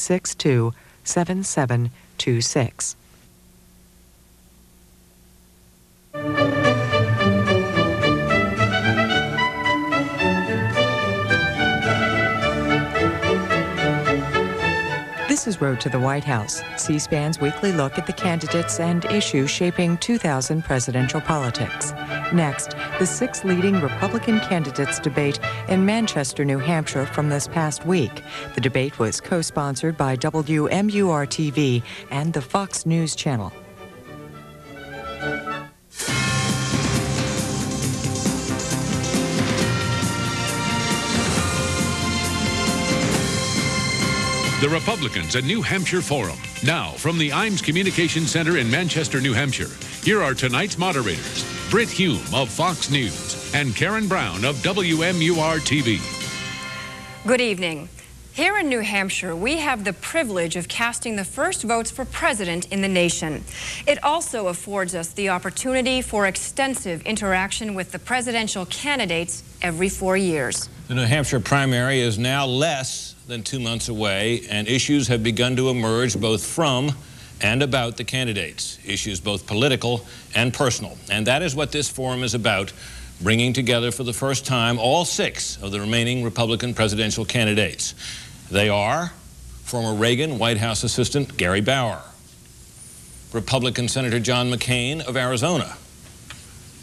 862-7726. This is Road to the White House, C-SPAN's weekly look at the candidates and issues shaping 2000 presidential politics. Next, the 6 leading Republican candidates debate in Manchester, New Hampshire from this past week. The debate was co-sponsored by WMUR-TV and the Fox News Channel. The Republicans at New Hampshire Forum. Now, from the Imes Communication Center in Manchester, New Hampshire, here are tonight's moderators, Britt Hume of Fox News and Karen Brown of WMUR-TV. Good evening. Here in New Hampshire, we have the privilege of casting the first votes for president in the nation. It also affords us the opportunity for extensive interaction with the presidential candidates every 4 years. The New Hampshire primary is now less than 2 months away, and issues have begun to emerge both from and about the candidates, issues both political and personal. And that is what this forum is about, bringing together for the first time all 6 of the remaining Republican presidential candidates. They are former Reagan White House assistant Gary Bauer, Republican Senator John McCain of Arizona,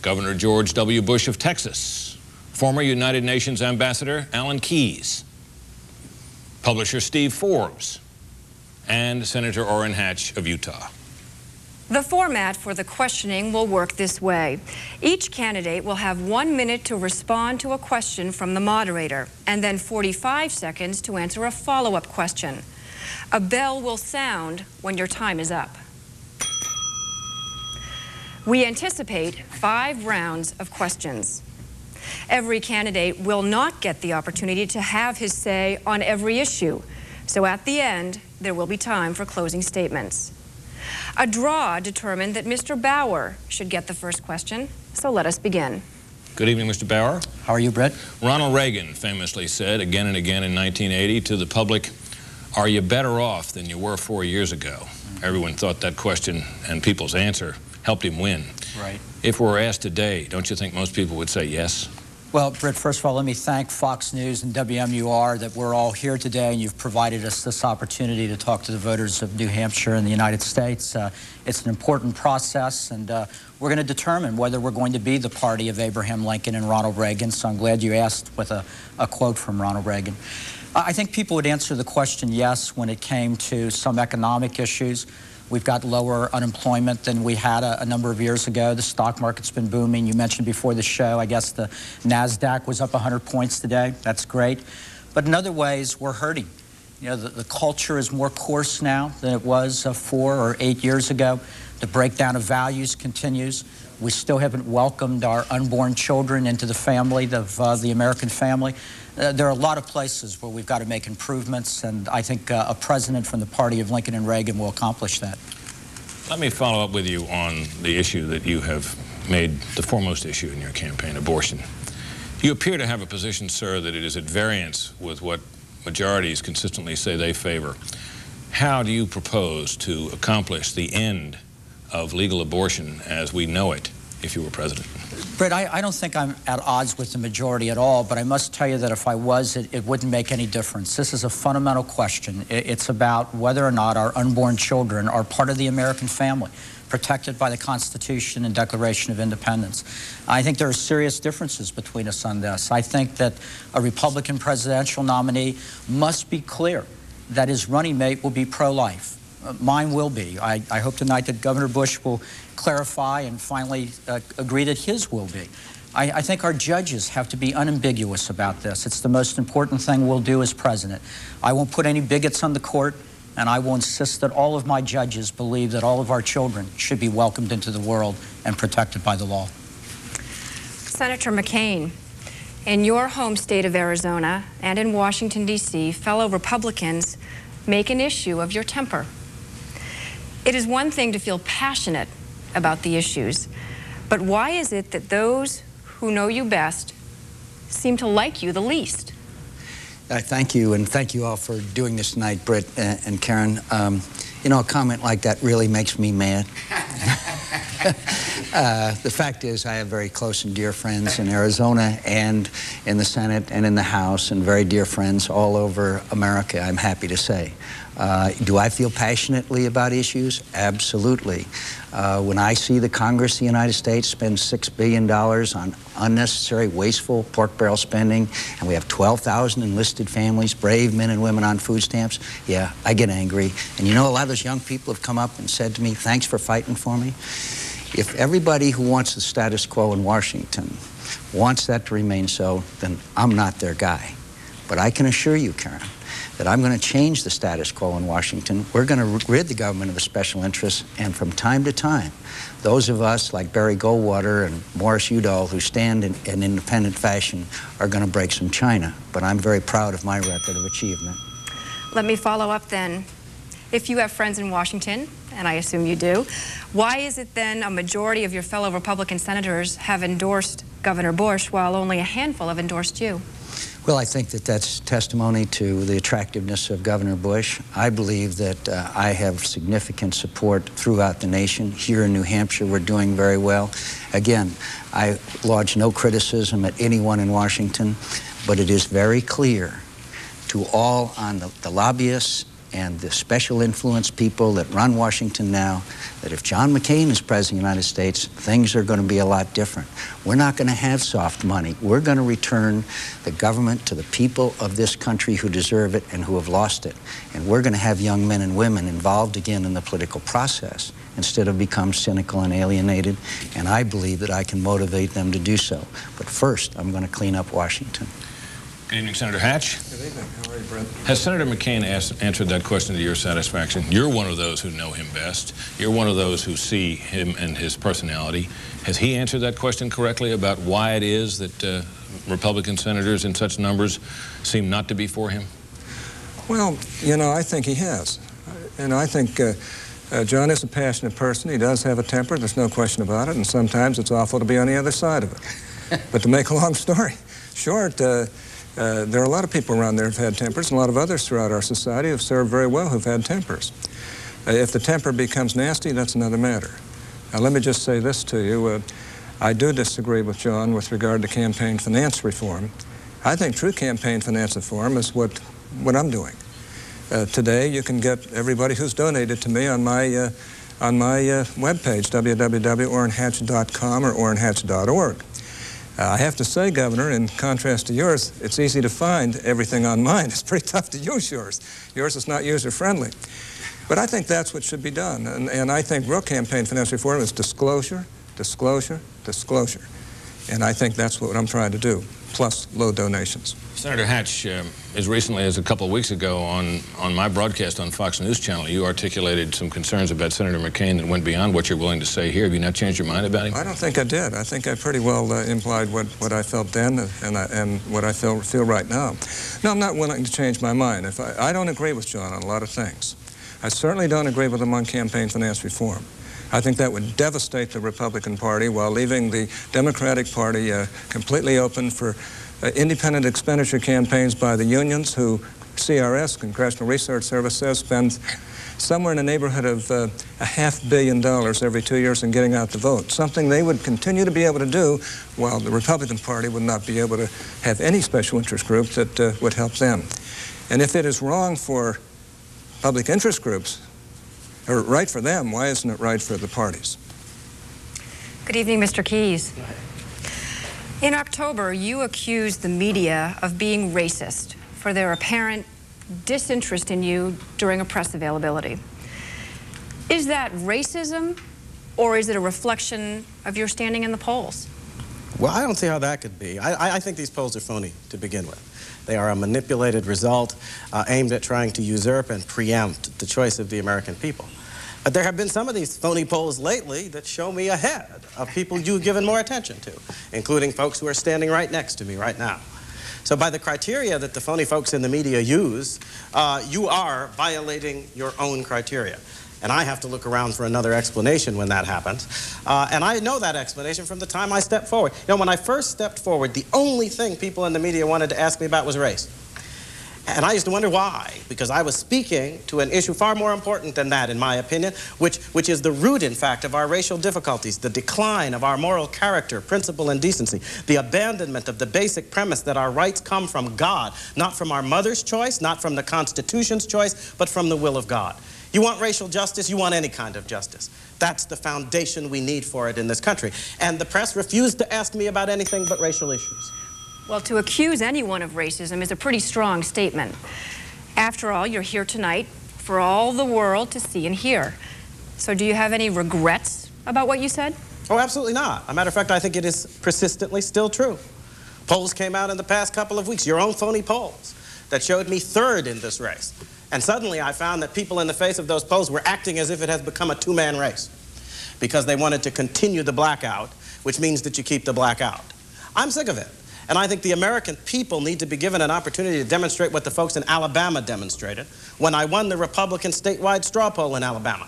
Governor George W. Bush of Texas, former United Nations Ambassador Alan Keyes, publisher Steve Forbes, and Senator Orrin Hatch of Utah. The format for the questioning will work this way. Each candidate will have 1 minute to respond to a question from the moderator, and then 45 seconds to answer a follow-up question. A bell will sound when your time is up. We anticipate 5 rounds of questions. Every candidate will not get the opportunity to have his say on every issue. So at the end, there will be time for closing statements. A draw determined that Mr. Bauer should get the first question, so let us begin. Good evening, Mr. Bauer. How are you, Brett? Ronald Reagan famously said again and again in 1980 to the public, "Are you better off than you were 4 years ago?" Everyone thought that question and people's answer helped him win. Right. If we're asked today, don't you think most people would say yes? Well, Britt, first of all, let me thank Fox News and WMUR that we're all here today, and you've provided us this opportunity to talk to the voters of New Hampshire and the United States. It's an important process, and we're going to determine whether we're going to be the party of Abraham Lincoln and Ronald Reagan, so I'm glad you asked with a quote from Ronald Reagan. I think people would answer the question yes when it came to some economic issues. We've got lower unemployment than we had a number of years ago. The stock market's been booming. You mentioned before the show, I guess the NASDAQ was up 100 points today. That's great. But in other ways, we're hurting. You know, the culture is more coarse now than it was 4 or 8 years ago. The breakdown of values continues. We still haven't welcomed our unborn children into the family, the American family. There are a lot of places where we've got to make improvements, and I think a president from the party of Lincoln and Reagan will accomplish that. Let me follow up with you on the issue that you have made the foremost issue in your campaign, abortion. You appear to have a position, sir, that it is at variance with what majorities consistently say they favor. How do you propose to accomplish the end of legal abortion as we know it if you were president? Brett, I don't think I'm at odds with the majority at all, but I must tell you that if I was, it wouldn't make any difference. This is a fundamental question. It's about whether or not our unborn children are part of the American family, protected by the Constitution and Declaration of Independence. I think there are serious differences between us on this. I think that a Republican presidential nominee must be clear that his running mate will be pro-life. Mine will be. I hope tonight that Governor Bush will clarify and finally agree that his will be. I think our judges have to be unambiguous about this. It's the most important thing we'll do as president. I won't put any bigots on the court, and I will insist that all of my judges believe that all of our children should be welcomed into the world and protected by the law. Senator McCain, in your home state of Arizona and in Washington, D.C., fellow Republicans make an issue of your temper. It is one thing to feel passionate about the issues, but why is it that those who know you best seem to like you the least? Thank you, and thank you all for doing this tonight, Britt and Karen. You know, a comment like that really makes me mad. The fact is, I have very close and dear friends in Arizona and in the Senate and in the House, and very dear friends all over America, I'm happy to say. Do I feel passionately about issues? Absolutely. When I see the Congress of the United States spend $6 billion on unnecessary, wasteful pork barrel spending, and we have 12,000 enlisted families, brave men and women on food stamps, yeah, I get angry. And you know, a lot of those young people have come up and said to me, thanks for fighting for me. If everybody who wants the status quo in Washington wants that to remain so, then I'm not their guy. But I can assure you, Karen, that I'm going to change the status quo in Washington. We're going to rid the government of the special interests, and from time to time, those of us like Barry Goldwater and Morris Udall who stand in an independent fashion are going to break some china. But I'm very proud of my record of achievement. Let me follow up then. If you have friends in Washington, and I assume you do, why is it then a majority of your fellow Republican senators have endorsed Governor Bush while only a handful have endorsed you? Well, I think that that's testimony to the attractiveness of Governor Bush. I believe that I have significant support throughout the nation. Here in New Hampshire, we're doing very well. Again, I lodge no criticism at anyone in Washington, but it is very clear to all on the lobbyists and the special influence people that run Washington now, that if John McCain is President of the United States, things are going to be a lot different. We're not going to have soft money. We're going to return the government to the people of this country who deserve it and who have lost it. And we're going to have young men and women involved again in the political process instead of become cynical and alienated. And I believe that I can motivate them to do so. But first, I'm going to clean up Washington. Good evening, Senator Hatch. Good evening. How are you, Brett? Has Senator McCain answered that question to your satisfaction? You're one of those who know him best. You're one of those who see him and his personality. Has he answered that question correctly about why it is that Republican senators in such numbers seem not to be for him? Well, you know, I think he has. And I think John is a passionate person. He does have a temper. There's no question about it. And sometimes it's awful to be on the other side of it. But to make a long story short, there are a lot of people around there who've had tempers, and a lot of others throughout our society have served very well who've had tempers. If the temper becomes nasty, that's another matter. Now, let me just say this to you. I do disagree with John with regard to campaign finance reform. I think true campaign finance reform is what I'm doing. Today, you can get everybody who's donated to me on my webpage, www.orrinhatch.com or orrinhatch.org. I have to say, Governor, in contrast to yours, it's easy to find everything on mine. It's pretty tough to use yours. Yours is not user-friendly. But I think that's what should be done. And I think real campaign finance reform is disclosure, disclosure, disclosure. And I think that's what I'm trying to do, plus low donations. Senator Hatch, as recently as a couple of weeks ago on my broadcast on Fox News Channel, you articulated some concerns about Senator McCain that went beyond what you're willing to say here. Have you not changed your mind about him? I don't think I did. I think I pretty well implied what I felt then and what I feel right now. No, I'm not willing to change my mind. I don't agree with John on a lot of things. I certainly don't agree with him on campaign finance reform. I think that would devastate the Republican Party while leaving the Democratic Party completely open for independent expenditure campaigns by the unions who CRS, Congressional Research Service, says spend somewhere in the neighborhood of $500 million every 2 years in getting out the vote, something they would continue to be able to do while the Republican Party would not be able to have any special interest group that would help them. And if it is wrong for public interest groups, or right for them, why isn't it right for the parties? Good evening, Mr. Keyes. In October, you accused the media of being racist for their apparent disinterest in you during a press availability. Is that racism, or is it a reflection of your standing in the polls? Well, I don't see how that could be. I think these polls are phony to begin with. They are a manipulated result aimed at trying to usurp and preempt the choice of the American people. But there have been some of these phony polls lately that show me ahead of people you've given more attention to, including folks who are standing right next to me right now. So by the criteria that the phony folks in the media use, you are violating your own criteria. And I have to look around for another explanation when that happens. And I know that explanation from the time I stepped forward. You know, when I first stepped forward, the only thing people in the media wanted to ask me about was race. And I used to wonder why, because I was speaking to an issue far more important than that, in my opinion, which is the root, in fact, of our racial difficulties, the decline of our moral character, principle, and decency, the abandonment of the basic premise that our rights come from God, not from our mother's choice, not from the Constitution's choice, but from the will of God. You want racial justice, you want any kind of justice. That's the foundation we need for it in this country. And the press refused to ask me about anything but racial issues. Well, to accuse anyone of racism is a pretty strong statement. After all, you're here tonight for all the world to see and hear. So do you have any regrets about what you said? Oh, absolutely not. As a matter of fact, I think it is persistently still true. Polls came out in the past couple of weeks, your own phony polls, that showed me third in this race. And suddenly I found that people in the face of those polls were acting as if it has become a two-man race because they wanted to continue the blackout, which means that you keep the black out. I'm sick of it. And I think the American people need to be given an opportunity to demonstrate what the folks in Alabama demonstrated when I won the Republican statewide straw poll in Alabama.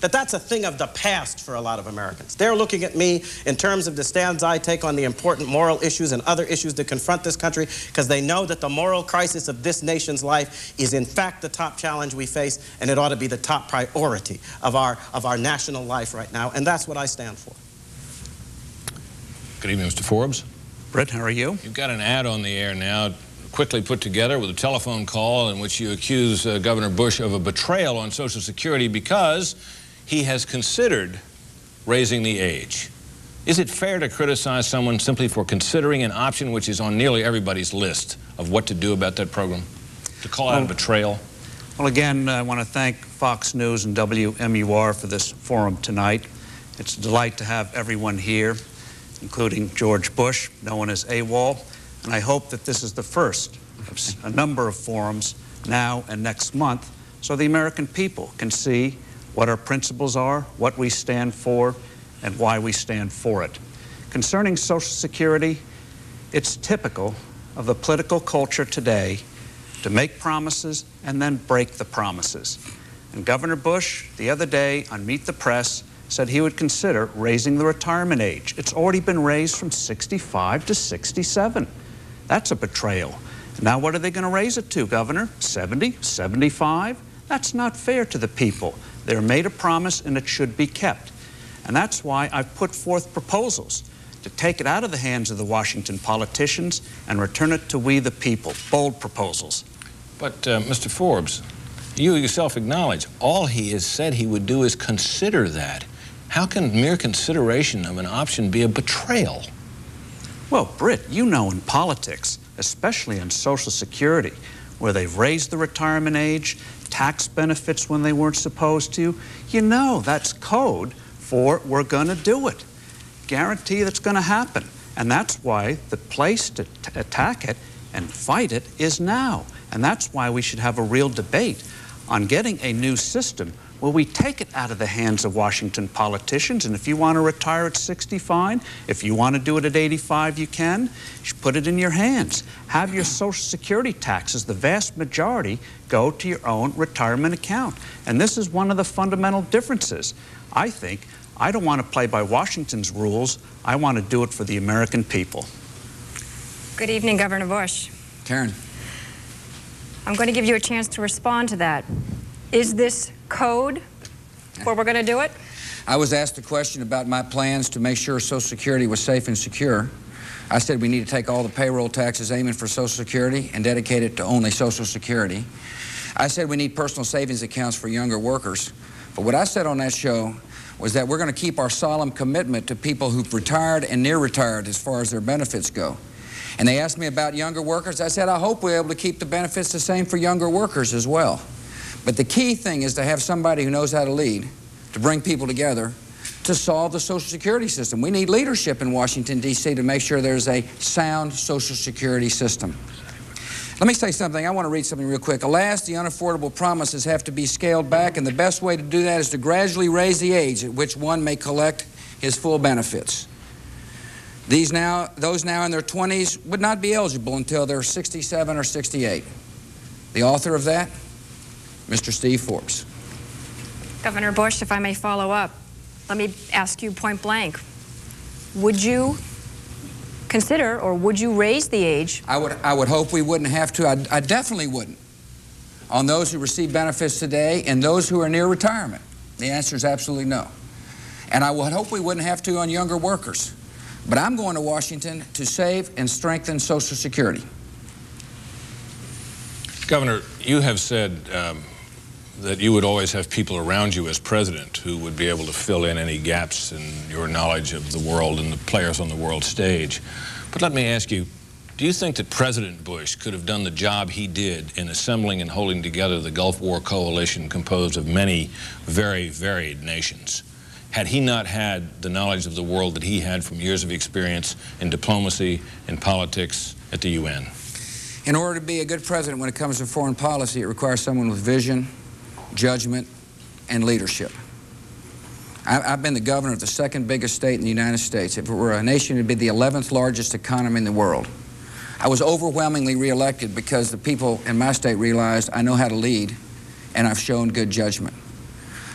That's a thing of the past for a lot of Americans. They're looking at me in terms of the stands I take on the important moral issues and other issues that confront this country because they know that the moral crisis of this nation's life is in fact the top challenge we face, and it ought to be the top priority of our national life right now, and that's what I stand for. Good evening, Mr. Forbes. Britt, how are you? You've got an ad on the air now, quickly put together with a telephone call in which you accuse Governor Bush of a betrayal on Social Security because he has considered raising the age. Is it fair to criticize someone simply for considering an option which is on nearly everybody's list of what to do about that program? To call out a betrayal? Well, again, I want to thank Fox News and WMUR for this forum tonight. It's a delight to have everyone here, including George Bush, known as AWOL, and I hope that this is the first of a number of forums now and next month so the American people can see what our principles are, what we stand for, and why we stand for it. Concerning Social Security, it's typical of the political culture today to make promises and then break the promises. And Governor Bush, the other day on Meet the Press, said he would consider raising the retirement age. It's already been raised from 65 to 67. That's a betrayal. Now what are they going to raise it to, Governor? 70, 75? That's not fair to the people. They're made a promise and it should be kept. And that's why I've put forth proposals to take it out of the hands of the Washington politicians and return it to we the people. Bold proposals. But Mr. Forbes, you yourself acknowledge all he has said he would do is consider that. How can mere consideration of an option be a betrayal? Well, Britt, you know in politics, especially in Social Security, where they've raised the retirement age, tax benefits when they weren't supposed to, you know that's code for we're going to do it. Guarantee that's going to happen. And that's why the place to attack it and fight it is now. And that's why we should have a real debate on getting a new system where we take it out of the hands of Washington politicians. And if you want to retire at 60, fine. If you want to do it at 85, you can. You should put it in your hands. Have your Social Security taxes, the vast majority, go to your own retirement account. And this is one of the fundamental differences. I think I don't want to play by Washington's rules. I want to do it for the American people. Good evening, Governor Bush. Karen. I'm going to give you a chance to respond to that. Is this code where we're going to do it? I was asked a question about my plans to make sure Social Security was safe and secure. I said we need to take all the payroll taxes aiming for Social Security and dedicate it to only Social Security. I said we need personal savings accounts for younger workers. But what I said on that show was that we're going to keep our solemn commitment to people who've retired and near retired as far as their benefits go. And they asked me about younger workers. I said I hope we're able to keep the benefits the same for younger workers as well. But the key thing is to have somebody who knows how to lead, to bring people together, to solve the Social Security system. We need leadership in Washington, D.C. to make sure there's a sound Social Security system. Let me say something. I want to read something real quick. Alas, the unaffordable promises have to be scaled back, and the best way to do that is to gradually raise the age at which one may collect his full benefits. Those now in their 20s would not be eligible until they're 67 or 68. The author of that? Mr. Steve Forbes. Governor Bush, if I may follow up, let me ask you point blank. Would you consider, or would you raise the age? I would hope we wouldn't have to. I definitely wouldn't. On those who receive benefits today and those who are near retirement. The answer is absolutely no. And I would hope we wouldn't have to on younger workers. But I'm going to Washington to save and strengthen Social Security. Governor, you have said that you would always have people around you as president who would be able to fill in any gaps in your knowledge of the world and the players on the world stage. But let me ask you, do you think that President Bush could have done the job he did in assembling and holding together the Gulf War coalition composed of many very varied nations, had he not had the knowledge of the world that he had from years of experience in diplomacy and politics at the UN? In order to be a good president when it comes to foreign policy, it requires someone with vision, judgment, and leadership. I've been the governor of the second biggest state in the United States. If it were a nation, it would be the 11th largest economy in the world. I was overwhelmingly reelected because the people in my state realized I know how to lead, and I've shown good judgment.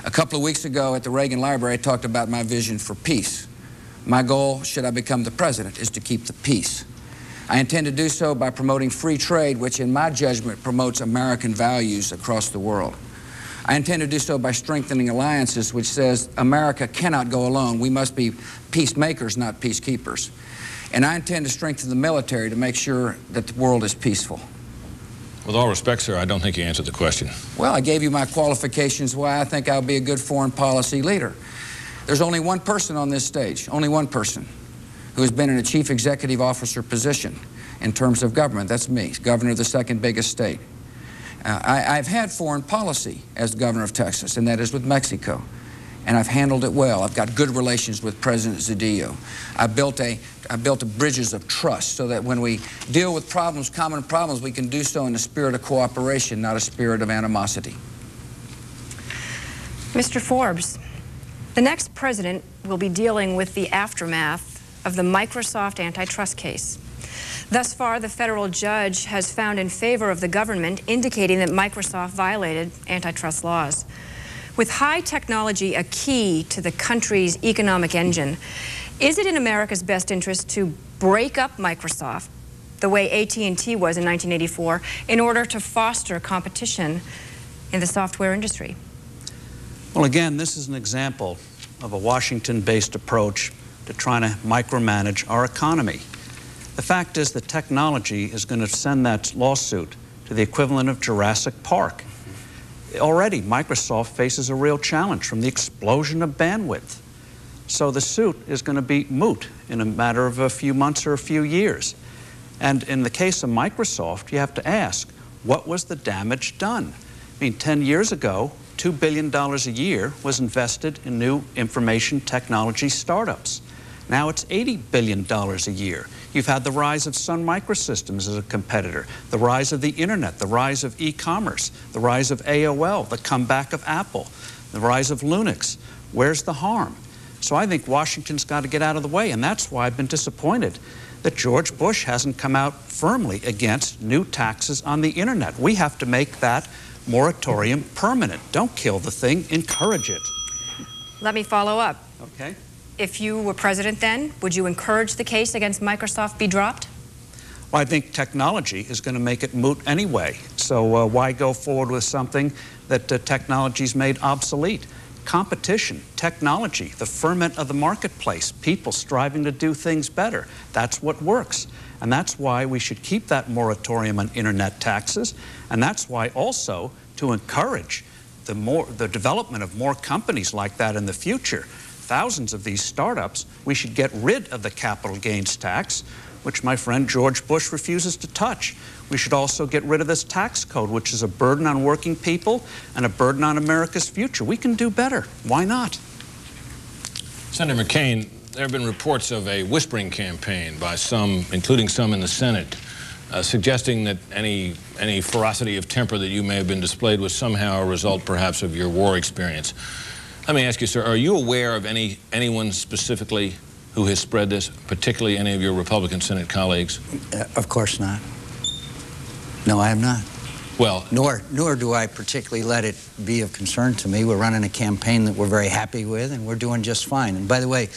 A couple of weeks ago at the Reagan Library, I talked about my vision for peace. My goal, should I become the president, is to keep the peace. I intend to do so by promoting free trade, which in my judgment promotes American values across the world. I intend to do so by strengthening alliances, which says America cannot go alone. We must be peacemakers, not peacekeepers. And I intend to strengthen the military to make sure that the world is peaceful. With all respect, sir, I don't think you answered the question. Well, I gave you my qualifications why I think I'll be a good foreign policy leader. There's only one person on this stage, only one person, who has been in a chief executive officer position in terms of government. That's me, governor of the second biggest state. I've had foreign policy as governor of Texas, and that is with Mexico. And I've handled it well. I've got good relations with President Zedillo. I built bridges of trust so that when we deal with problems, common problems, we can do so in a spirit of cooperation, not a spirit of animosity. Mr. Forbes, the next president will be dealing with the aftermath of the Microsoft antitrust case. Thus far, the federal judge has found in favor of the government, indicating that Microsoft violated antitrust laws. With high technology a key to the country's economic engine, is it in America's best interest to break up Microsoft the way AT&T was in 1984 in order to foster competition in the software industry? Well, again, this is an example of a Washington-based approach to trying to micromanage our economy. The fact is that technology is going to send that lawsuit to the equivalent of Jurassic Park. Already, Microsoft faces a real challenge from the explosion of bandwidth. So the suit is going to be moot in a matter of a few months or a few years. And in the case of Microsoft, you have to ask, what was the damage done? I mean, 10 years ago, $2 billion a year was invested in new information technology startups. Now it's $80 billion a year. You've had the rise of Sun Microsystems as a competitor, the rise of the internet, the rise of e-commerce, the rise of AOL, the comeback of Apple, the rise of Linux. Where's the harm? So I think Washington's got to get out of the way, and that's why I've been disappointed that George Bush hasn't come out firmly against new taxes on the internet. We have to make that moratorium permanent. Don't kill the thing, encourage it. Let me follow up. Okay. If you were president then, would you encourage the case against Microsoft be dropped? Well, I think technology is going to make it moot anyway. So why go forward with something that technology's made obsolete? Competition, technology, the ferment of the marketplace, people striving to do things better. That's what works. And that's why we should keep that moratorium on internet taxes. And that's why also to encourage the development of more companies like that in the future. Thousands of these startups, we should get rid of the capital gains tax, which my friend George Bush refuses to touch. We should also get rid of this tax code, which is a burden on working people and a burden on America's future. We can do better. Why not? Senator McCain, there have been reports of a whispering campaign by some, including some in the Senate, suggesting that any ferocity of temper that you may have been displayed was somehow a result, perhaps, of your war experience. Let me ask you, sir, are you aware of anyone specifically who has spread this, particularly any of your Republican Senate colleagues? Of course not. No, I am not. Well, nor do I particularly let it be of concern to me. We're running a campaign that we're very happy with, and we're doing just fine. And by the way,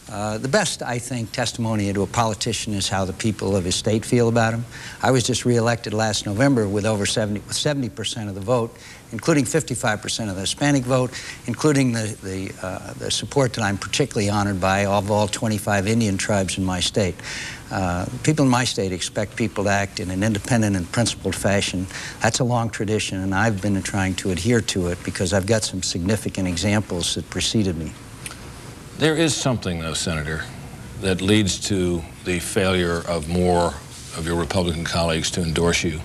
the best, I think, testimony to a politician is how the people of his state feel about him. I was just reelected last November with over 70% of the vote, including 55% of the Hispanic vote, including the support that I'm particularly honored by of all 25 Indian tribes in my state. People in my state expect people to act in an independent and principled fashion. That's a long tradition, and I've been trying to adhere to it because I've got some significant examples that preceded me. There is something, though, Senator, that leads to the failure of more of your Republican colleagues to endorse you,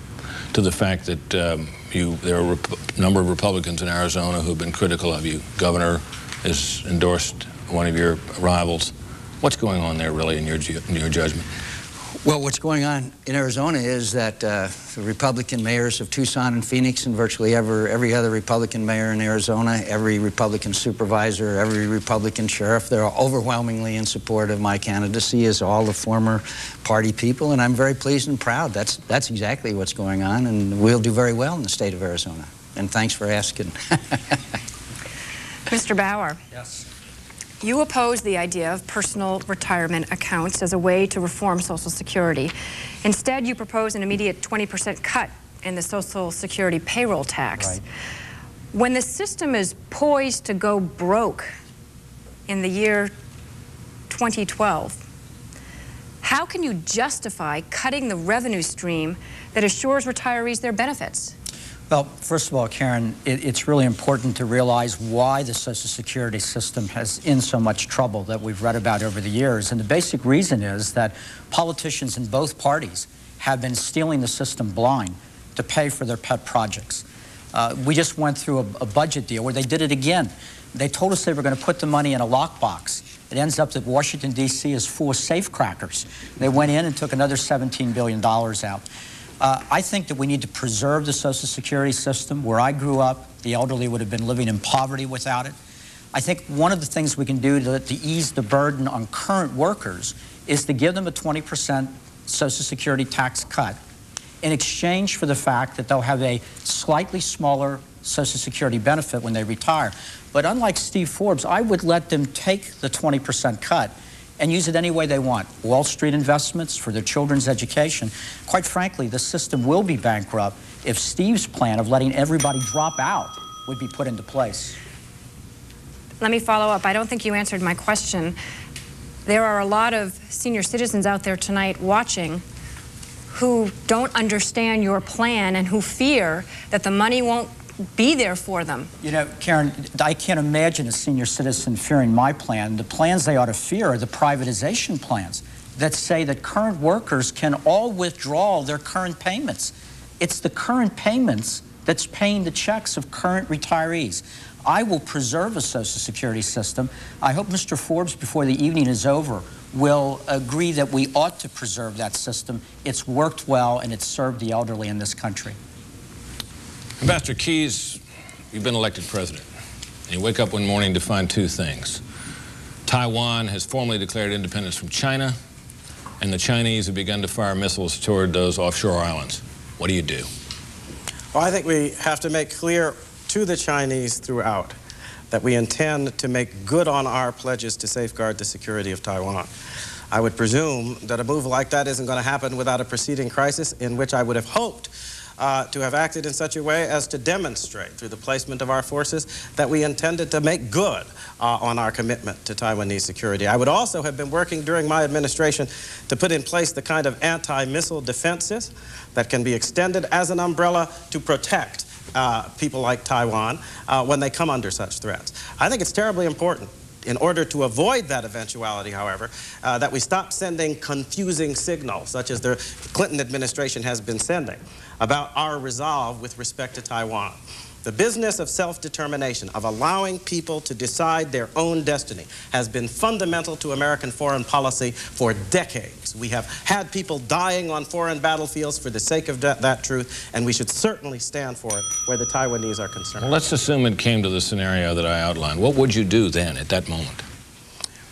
to the fact that there are a number of Republicans in Arizona who have been critical of you. Governor has endorsed one of your rivals. What's going on there, really, in your judgment? Well, what's going on in Arizona is that the Republican mayors of Tucson and Phoenix and virtually every other Republican mayor in Arizona, every Republican supervisor, every Republican sheriff, they're overwhelmingly in support of my candidacy, as all the former party people, and I'm very pleased and proud. That's exactly what's going on, and we'll do very well in the state of Arizona. And thanks for asking. Mr. Bauer. Yes. You oppose the idea of personal retirement accounts as a way to reform Social Security. Instead, you propose an immediate 20% cut in the Social Security payroll tax. Right. When the system is poised to go broke in the year 2012, how can you justify cutting the revenue stream that assures retirees their benefits? Well, first of all, Karen, it's really important to realize why the Social Security system is in so much trouble that we've read about over the years. And the basic reason is that politicians in both parties have been stealing the system blind to pay for their pet projects. We just went through a budget deal where they did it again. They told us they were going to put the money in a lockbox. It ends up that Washington, D.C. is full of safecrackers. They went in and took another $17 billion out. I think that we need to preserve the Social Security system. Where I grew up, the elderly would have been living in poverty without it. I think one of the things we can do to ease the burden on current workers is to give them a 20% Social Security tax cut in exchange for the fact that they'll have a slightly smaller Social Security benefit when they retire. But unlike Steve Forbes, I would let them take the 20% cut and use it any way they want. Wall Street investments for their children's education. Quite frankly, the system will be bankrupt if Steve's plan of letting everybody drop out would be put into place. Let me follow up. I don't think you answered my question. There are a lot of senior citizens out there tonight watching who don't understand your plan and who fear that the money won't be there for them. You know, Karen, I can't imagine a senior citizen fearing my plan. The plans they ought to fear are the privatization plans that say that current workers can all withdraw their current payments. It's the current payments that's paying the checks of current retirees. I will preserve a Social Security system. I hope Mr. Forbes, before the evening is over, will agree that we ought to preserve that system. It's worked well and it's served the elderly in this country. Ambassador Keyes, you've been elected president. And you wake up one morning to find two things. Taiwan has formally declared independence from China, and the Chinese have begun to fire missiles toward those offshore islands. What do you do? Well, I think we have to make clear to the Chinese throughout that we intend to make good on our pledges to safeguard the security of Taiwan. I would presume that a move like that isn't going to happen without a preceding crisis in which I would have hoped to have acted in such a way as to demonstrate through the placement of our forces that we intended to make good on our commitment to Taiwanese security. I would also have been working during my administration to put in place the kind of anti-missile defenses that can be extended as an umbrella to protect people like Taiwan when they come under such threats. I think it's terribly important, in order to avoid that eventuality, however, that we stop sending confusing signals, such as the Clinton administration has been sending, about our resolve with respect to Taiwan. The business of self-determination, of allowing people to decide their own destiny, has been fundamental to American foreign policy for decades. We have had people dying on foreign battlefields for the sake of that truth, and we should certainly stand for it where the Taiwanese are concerned. Well, let's assume it came to the scenario that I outlined. What would you do then at that moment?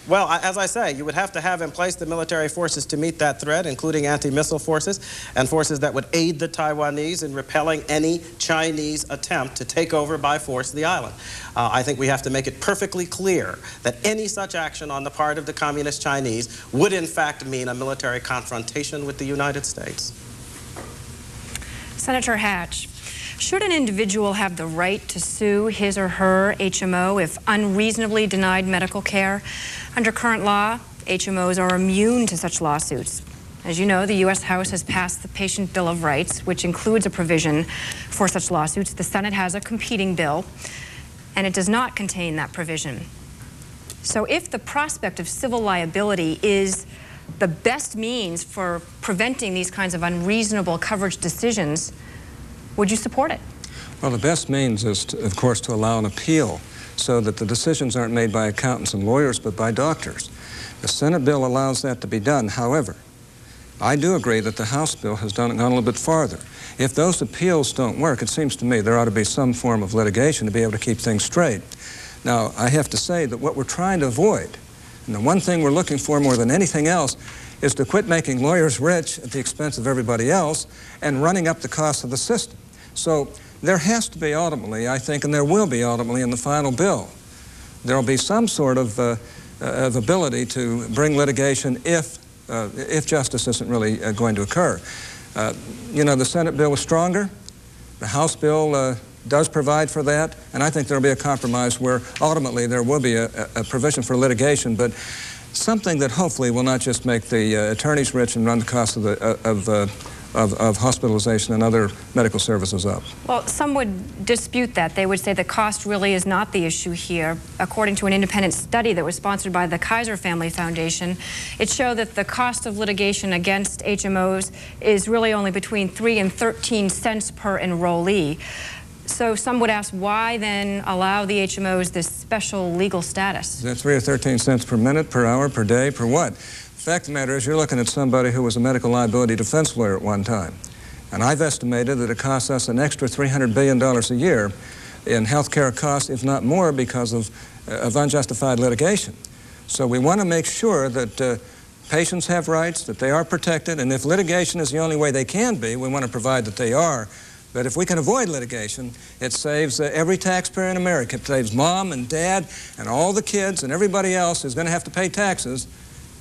Well, as I say, you would have to have in place the military forces to meet that threat, including anti-missile forces and forces that would aid the Taiwanese in repelling any Chinese attempt to take over by force the island. I think we have to make it perfectly clear that any such action on the part of the Communist Chinese would in fact mean a military confrontation with the United States. Senator Hatch, should an individual have the right to sue his or her HMO if unreasonably denied medical care? Under current law, HMOs are immune to such lawsuits. As you know, the U.S. House has passed the Patient Bill of Rights, which includes a provision for such lawsuits. The Senate has a competing bill, and it does not contain that provision. So if the prospect of civil liability is the best means for preventing these kinds of unreasonable coverage decisions, would you support it? Well, the best means is, of course, to allow an appeal so that the decisions aren't made by accountants and lawyers, but by doctors. The Senate bill allows that to be done. However, I do agree that the House bill has gone a little bit farther. If those appeals don't work, it seems to me there ought to be some form of litigation to be able to keep things straight. Now, I have to say that what we're trying to avoid, and the one thing we're looking for more than anything else, is to quit making lawyers rich at the expense of everybody else and running up the cost of the system. So there has to be ultimately, I think, and there will be ultimately in the final bill, there will be some sort of ability to bring litigation if justice isn't really going to occur. You know, the Senate bill is stronger. The House bill does provide for that, and I think there will be a compromise where ultimately there will be a provision for litigation, but something that hopefully will not just make the attorneys rich and run the cost of hospitalization and other medical services up. Well, some would dispute that. They would say the cost really is not the issue here. According to an independent study that was sponsored by the Kaiser Family Foundation, it showed that the cost of litigation against HMOs is really only between 3 and 13 cents per enrollee. So some would ask, why then allow the HMOs this special legal status? Is that 3 or 13 cents per minute, per hour, per day, per what? The fact of the matter is you're looking at somebody who was a medical liability defense lawyer at one time. And I've estimated that it costs us an extra $300 billion a year in health care costs, if not more, because of unjustified litigation. So we want to make sure that patients have rights, that they are protected, and if litigation is the only way they can be, we want to provide that they are. But if we can avoid litigation, it saves every taxpayer in America. It saves mom and dad and all the kids and everybody else who's going to have to pay taxes.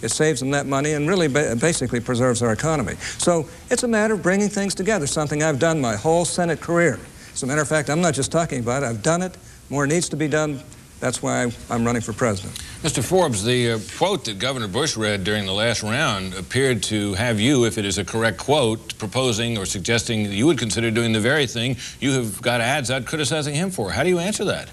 It saves them that money and really basically preserves our economy. So it's a matter of bringing things together, something I've done my whole Senate career. As a matter of fact, I'm not just talking about it. I've done it. More needs to be done. That's why I'm running for president. Mr. Forbes, the quote that Governor Bush read during the last round appeared to have you, if it is a correct quote, proposing or suggesting that you would consider doing the very thing you have got ads out criticizing him for. How do you answer that?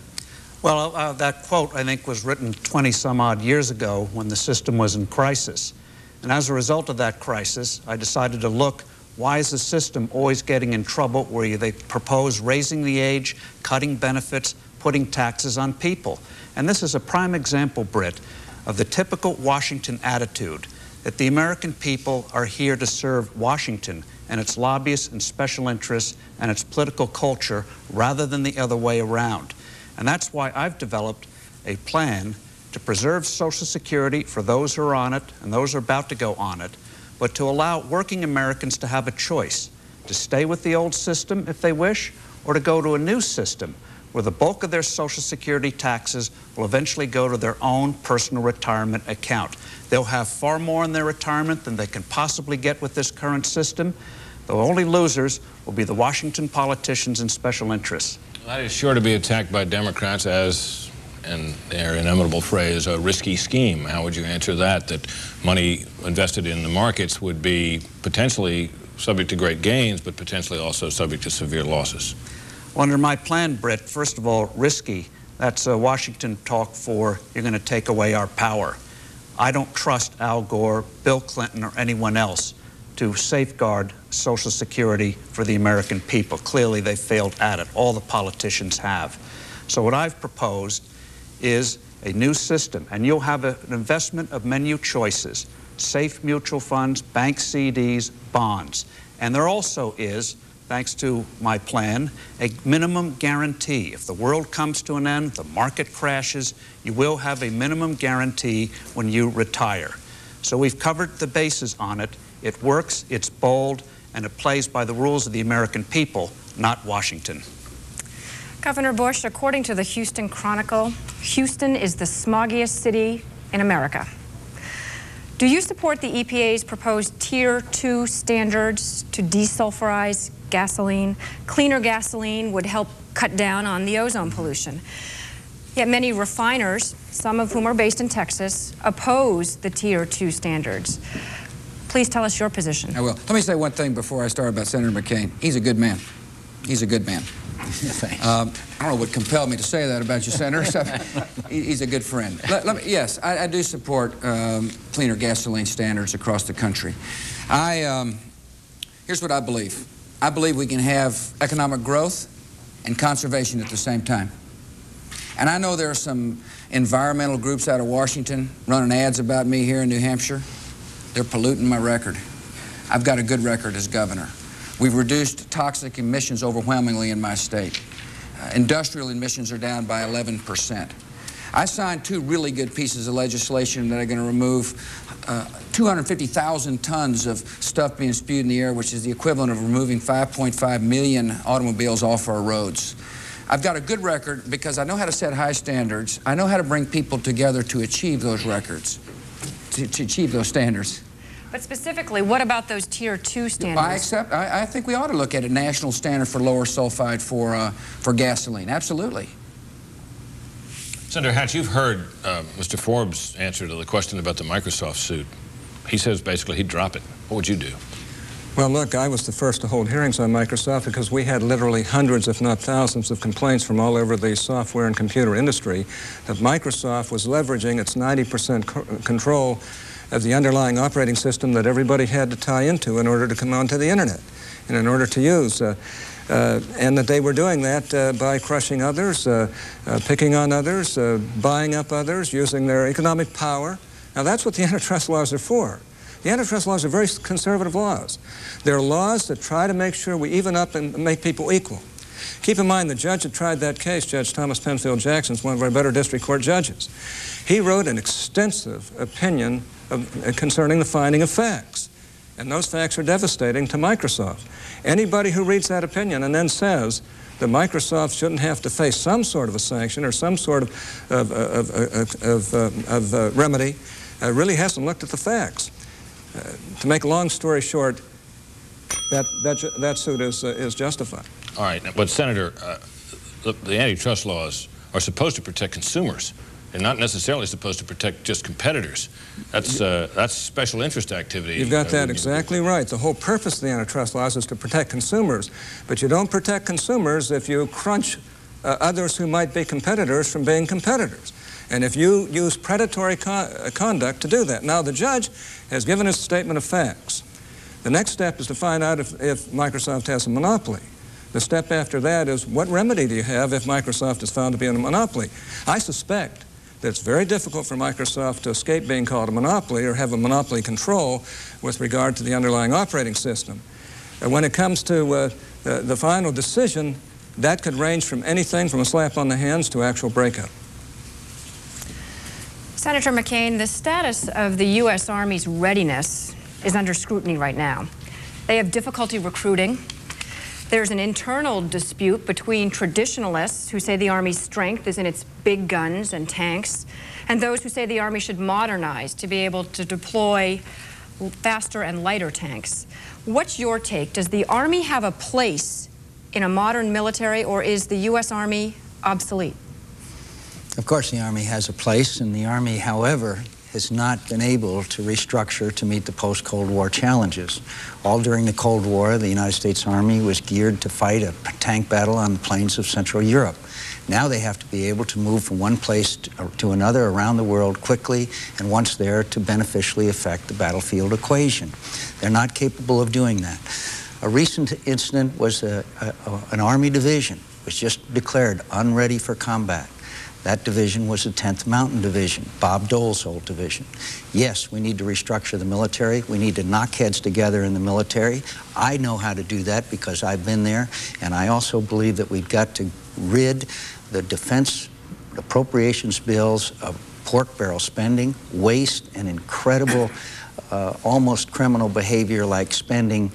Well, that quote, I think, was written 20-some-odd years ago when the system was in crisis. And as a result of that crisis, I decided to look, why is the system always getting in trouble where they propose raising the age, cutting benefits, putting taxes on people? And this is a prime example, Britt, of the typical Washington attitude, that the American people are here to serve Washington and its lobbyists and special interests and its political culture rather than the other way around. And that's why I've developed a plan to preserve Social Security for those who are on it and those who are about to go on it, but to allow working Americans to have a choice, to stay with the old system if they wish, or to go to a new system where the bulk of their Social Security taxes will eventually go to their own personal retirement account. They'll have far more in their retirement than they can possibly get with this current system. The only losers will be the Washington politicians and special interests. Well, that is sure to be attacked by Democrats as, in their inimitable phrase, a risky scheme. How would you answer that, that money invested in the markets would be potentially subject to great gains, but potentially also subject to severe losses? Well, under my plan, Britt, first of all, risky. That's Washington talk for you're going to take away our power. I don't trust Al Gore, Bill Clinton, or anyone else to safeguard Social Security for the American people. Clearly, they failed at it. All the politicians have. So what I've proposed is a new system, and you'll have an investment of menu choices, safe mutual funds, bank CDs, bonds. And there also is thanks to my plan, a minimum guarantee. If the world comes to an end, the market crashes, you will have a minimum guarantee when you retire. So we've covered the bases on it. It works, it's bold, and it plays by the rules of the American people, not Washington. Governor Bush, according to the Houston Chronicle, Houston is the smoggiest city in America. Do you support the EPA's proposed Tier 2 standards to desulfurize gasoline? Cleaner gasoline would help cut down on the ozone pollution. Yet many refiners, some of whom are based in Texas, oppose the Tier 2 standards. Please tell us your position. I will. Let me say one thing before I start about Senator McCain. He's a good man. He's a good man. Thanks. I don't know what compelled me to say that about you, Senator. So, he's a good friend. Yes, I do support cleaner gasoline standards across the country. Here's what I believe. I believe we can have economic growth and conservation at the same time. And I know there are some environmental groups out of Washington running ads about me here in New Hampshire. They're polluting my record. I've got a good record as governor. We've reduced toxic emissions overwhelmingly in my state. Industrial emissions are down by 11%. I signed 2 really good pieces of legislation that are going to remove 250,000 tons of stuff being spewed in the air, which is the equivalent of removing 5.5 million automobiles off our roads. I've got a good record because I know how to set high standards. I know how to bring people together to achieve those records, to achieve those standards. But specifically, what about those Tier 2 standards? I think we ought to look at a national standard for lower sulfide for gasoline. Absolutely. Senator Hatch, you've heard Mr. Forbes' answer to the question about the Microsoft suit. He says basically he'd drop it. What would you do? Well, look, I was the first to hold hearings on Microsoft because we had literally hundreds, if not thousands, of complaints from all over the software and computer industry that Microsoft was leveraging its 90% control of the underlying operating system that everybody had to tie into in order to come onto the internet and in order to use. And that they were doing that by crushing others, picking on others, buying up others, using their economic power. Now, that's what the antitrust laws are for. The antitrust laws are very conservative laws. They're laws that try to make sure we even up and make people equal. Keep in mind, the judge that tried that case, Judge Thomas Penfield Jackson, is one of our better district court judges. He wrote an extensive opinion concerning the finding of facts. And those facts are devastating to Microsoft. Anybody who reads that opinion and then says that Microsoft shouldn't have to face some sort of a sanction or some sort of remedy really hasn't looked at the facts. To make a long story short, that suit is justified. All right, but Senator, the antitrust laws are supposed to protect consumers. They're not necessarily supposed to protect just competitors. That's special interest activity. You've got that exactly right. The whole purpose of the antitrust laws is to protect consumers. But you don't protect consumers if you crunch others who might be competitors from being competitors. And if you use predatory conduct to do that. Now, the judge has given us a statement of facts. The next step is to find out if Microsoft has a monopoly. The step after that is, what remedy do you have if Microsoft is found to be in a monopoly? I suspect that it's very difficult for Microsoft to escape being called a monopoly or have a monopoly control with regard to the underlying operating system. When it comes to the final decision, that could range from anything from a slap on the hands to actual breakup. Senator McCain, the status of the U.S. Army's readiness is under scrutiny right now. They have difficulty recruiting. There's an internal dispute between traditionalists who say the Army's strength is in its big guns and tanks, and those who say the Army should modernize to be able to deploy faster and lighter tanks. What's your take? Does the Army have a place in a modern military, or is the U.S. Army obsolete? Of course, the Army has a place, and the Army, however, has not been able to restructure to meet the post-Cold War challenges. All during the Cold War, the United States Army was geared to fight a tank battle on the plains of Central Europe. Now they have to be able to move from one place to another around the world quickly, and once there, to beneficially affect the battlefield equation. They're not capable of doing that. A recent incident was an Army division was just declared unready for combat. That division was the 10th Mountain Division, Bob Dole's old division. Yes, we need to restructure the military. We need to knock heads together in the military. I know how to do that because I've been there, and I also believe that we've got to rid the defense appropriations bills of pork barrel spending, waste, and incredible, almost criminal behavior like spending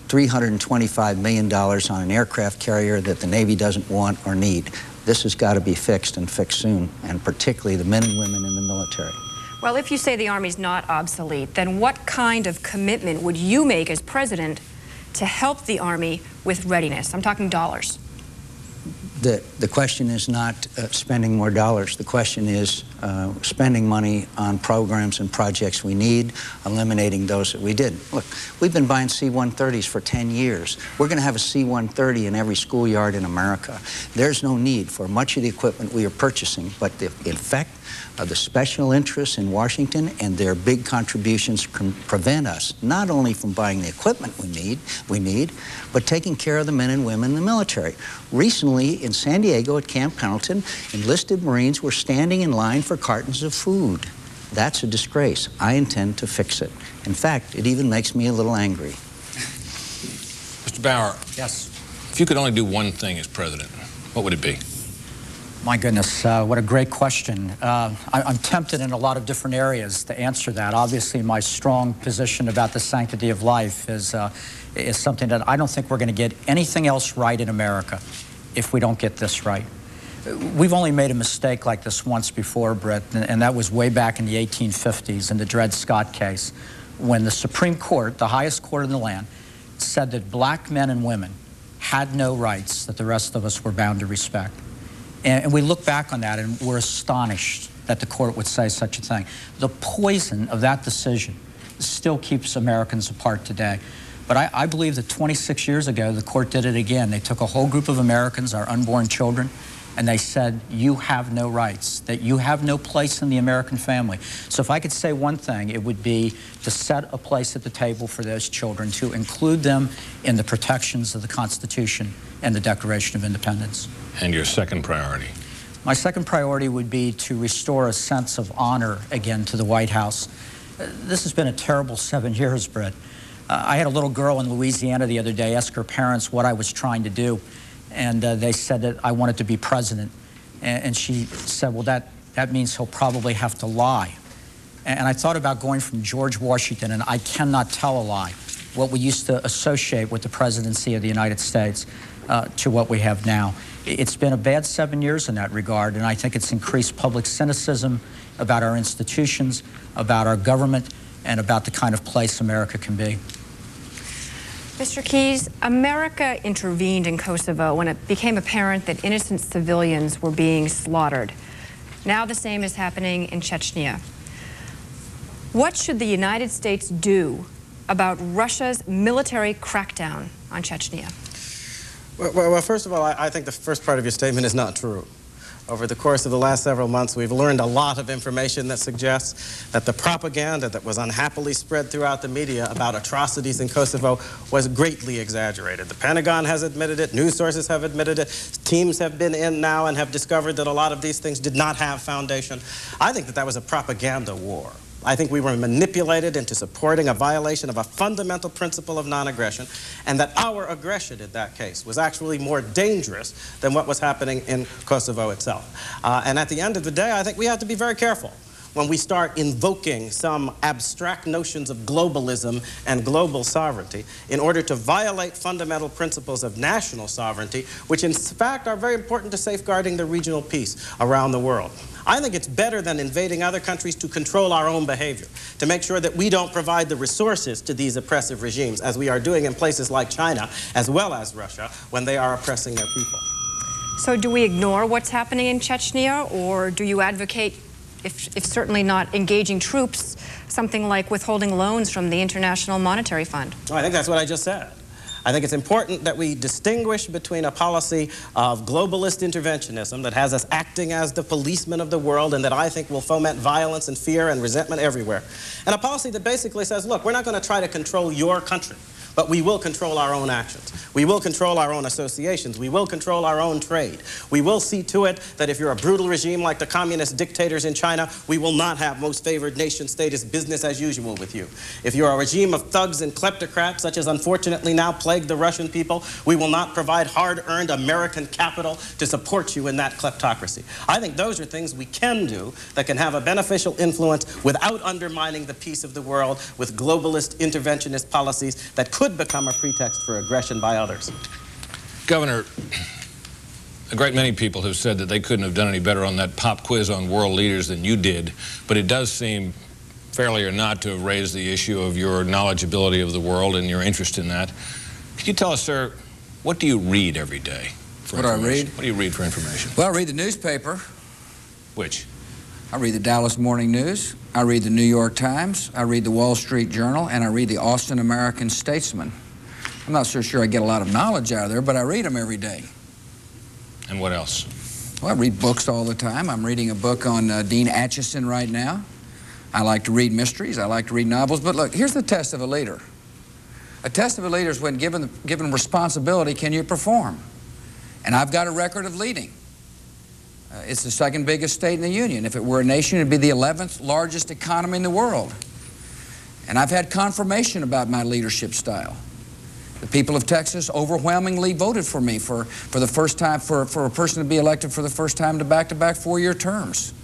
$325 million on an aircraft carrier that the Navy doesn't want or need. This has got to be fixed and fixed soon, and particularly the men and women in the military. Well, if you say the Army's not obsolete, then what kind of commitment would you make as president to help the Army with readiness? I'm talking dollars. The question is not spending more dollars. The question is spending money on programs and projects we need, eliminating those that we didn't. Look, we've been buying C-130s for 10 years. We're going to have a C-130 in every schoolyard in America. There's no need for much of the equipment we are purchasing, but the effect of the special interests in Washington and their big contributions can prevent us not only from buying the equipment we need, but taking care of the men and women in the military. Recently, in San Diego at Camp Pendleton, enlisted Marines were standing in line for cartons of food. That's a disgrace. I intend to fix it. In fact, it even makes me a little angry. Mr. Bauer. Yes. If you could only do one thing as president, what would it be? My goodness, what a great question. I'm tempted in a lot of different areas to answer that. Obviously, my strong position about the sanctity of life is something that I don't think we're going to get anything else right in America if we don't get this right. We've only made a mistake like this once before, Britt, and that was way back in the 1850s in the Dred Scott case, when the Supreme Court, the highest court in the land, said that black men and women had no rights that the rest of us were bound to respect. And we look back on that and we're astonished that the court would say such a thing. The poison of that decision still keeps Americans apart today. But I believe that 26 years ago, the court did it again. They took a whole group of Americans, our unborn children, and they said, you have no rights, that you have no place in the American family. So if I could say one thing, it would be to set a place at the table for those children, to include them in the protections of the Constitution and the Declaration of Independence. And your second priority? My second priority would be to restore a sense of honor again to the White House. This has been a terrible 7 years, Britt. I had a little girl in Louisiana the other day ask her parents what I was trying to do. And they said that I wanted to be president. And she said, well, that means he'll probably have to lie. And I thought about going from George Washington, and I cannot tell a lie, what we used to associate with the presidency of the United States, to what we have now. It's been a bad 7 years in that regard, and I think it's increased public cynicism about our institutions, about our government, and about the kind of place America can be. Mr. Keyes, America intervened in Kosovo when it became apparent that innocent civilians were being slaughtered. Now the same is happening in Chechnya. What should the United States do about Russia's military crackdown on Chechnya? Well, first of all, I think the first part of your statement is not true. Over the course of the last several months, we've learned a lot of information that suggests that the propaganda that was unhappily spread throughout the media about atrocities in Kosovo was greatly exaggerated. The Pentagon has admitted it, news sources have admitted it, teams have been in now and have discovered that a lot of these things did not have foundation. I think that that was a propaganda war. I think we were manipulated into supporting a violation of a fundamental principle of non-aggression, and that our aggression in that case was actually more dangerous than what was happening in Kosovo itself. And at the end of the day, I think we have to be very careful when we start invoking some abstract notions of globalism and global sovereignty in order to violate fundamental principles of national sovereignty, which in fact are very important to safeguarding the regional peace around the world. I think it's better than invading other countries to control our own behavior, to make sure that we don't provide the resources to these oppressive regimes, as we are doing in places like China, as well as Russia, when they are oppressing their people. So do we ignore what's happening in Chechnya, or do you advocate, if certainly not engaging troops, something like withholding loans from the International Monetary Fund? Oh, I think that's what I just said. I think it's important that we distinguish between a policy of globalist interventionism that has us acting as the policemen of the world and that I think will foment violence and fear and resentment everywhere, and a policy that basically says, look, we're not going to try to control your country. but we will control our own actions. We will control our own associations. We will control our own trade. We will see to it that if you're a brutal regime like the communist dictators in China, we will not have most favored nation status business as usual with you. If you're a regime of thugs and kleptocrats, such as unfortunately now plague the Russian people, we will not provide hard-earned American capital to support you in that kleptocracy. I think those are things we can do that can have a beneficial influence without undermining the peace of the world with globalist interventionist policies that could become a pretext for aggression by others. Governor, a great many people have said that they couldn't have done any better on that pop quiz on world leaders than you did, but it does seem, fairly or not, to have raised the issue of your knowledgeability of the world and your interest in that. Could you tell us, sir, what do you read every day for What do I read? What do you read for information? Well, I read the newspaper. Which? I read the Dallas Morning News. I read the New York Times. I read the Wall Street Journal, and I read the Austin American-Statesman. I'm not so sure I get a lot of knowledge out of there, but I read them every day. And what else? Well, I read books all the time. I'm reading a book on Dean Acheson right now. I like to read mysteries. I like to read novels. But look, here's the test of a leader. A test of a leader is when given responsibility, can you perform? And I've got a record of leading. It's the second biggest state in the Union. If it were a nation, it'd be the 11th largest economy in the world. And I've had confirmation about my leadership style. The people of Texas overwhelmingly voted for me for the first time, for a person to be elected for the first time to back-to-back four-year terms.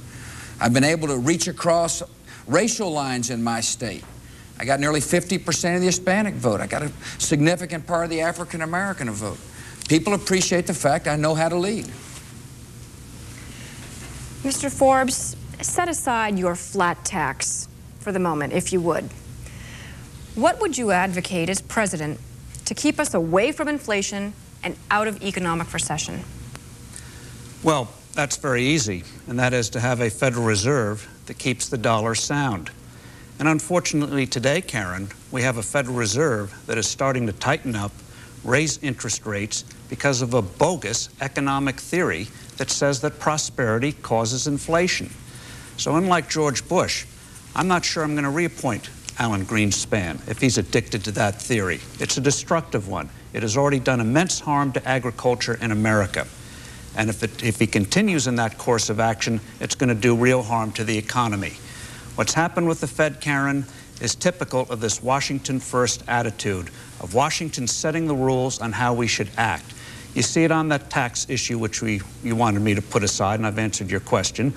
I've been able to reach across racial lines in my state. I got nearly 50% of the Hispanic vote. I got a significant part of the African-American vote. People appreciate the fact I know how to lead. Mr. Forbes, set aside your flat tax for the moment, if you would. What would you advocate as president to keep us away from inflation and out of economic recession? Well, that's very easy, and that is to have a Federal Reserve that keeps the dollar sound. And unfortunately today, Karen, we have a Federal Reserve that is starting to tighten up, raise interest rates because of a bogus economic theory that says that prosperity causes inflation. So unlike George Bush, I'm not sure I'm going to reappoint Alan Greenspan if he's addicted to that theory. It's a destructive one. It has already done immense harm to agriculture in America. And if he continues in that course of action, it's going to do real harm to the economy. What's happened with the Fed, Karen, is typical of this Washington first attitude, of Washington setting the rules on how we should act. You see it on that tax issue, which you wanted me to put aside, and I've answered your question.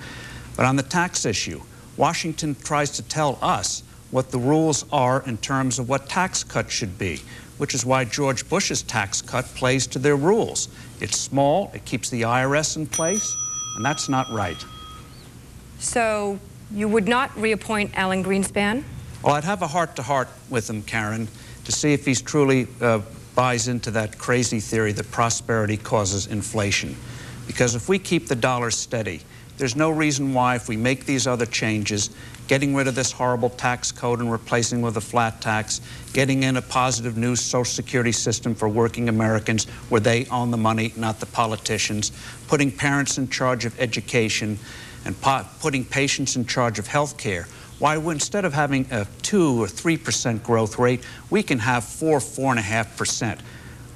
But on the tax issue, Washington tries to tell us what the rules are in terms of what tax cuts should be, which is why George Bush's tax cut plays to their rules. It's small, it keeps the IRS in place, and that's not right. So you would not reappoint Alan Greenspan? Well, I'd have a heart-to-heart with him, Karen, to see if he's truly buys into that crazy theory that prosperity causes inflation. Because if we keep the dollar steady, there's no reason why, if we make these other changes, getting rid of this horrible tax code and replacing with a flat tax, getting in a positive new Social Security system for working Americans where they own the money, not the politicians, putting parents in charge of education, and putting patients in charge of health care. Why, instead of having a 2 or 3% growth rate, we can have 4.5%.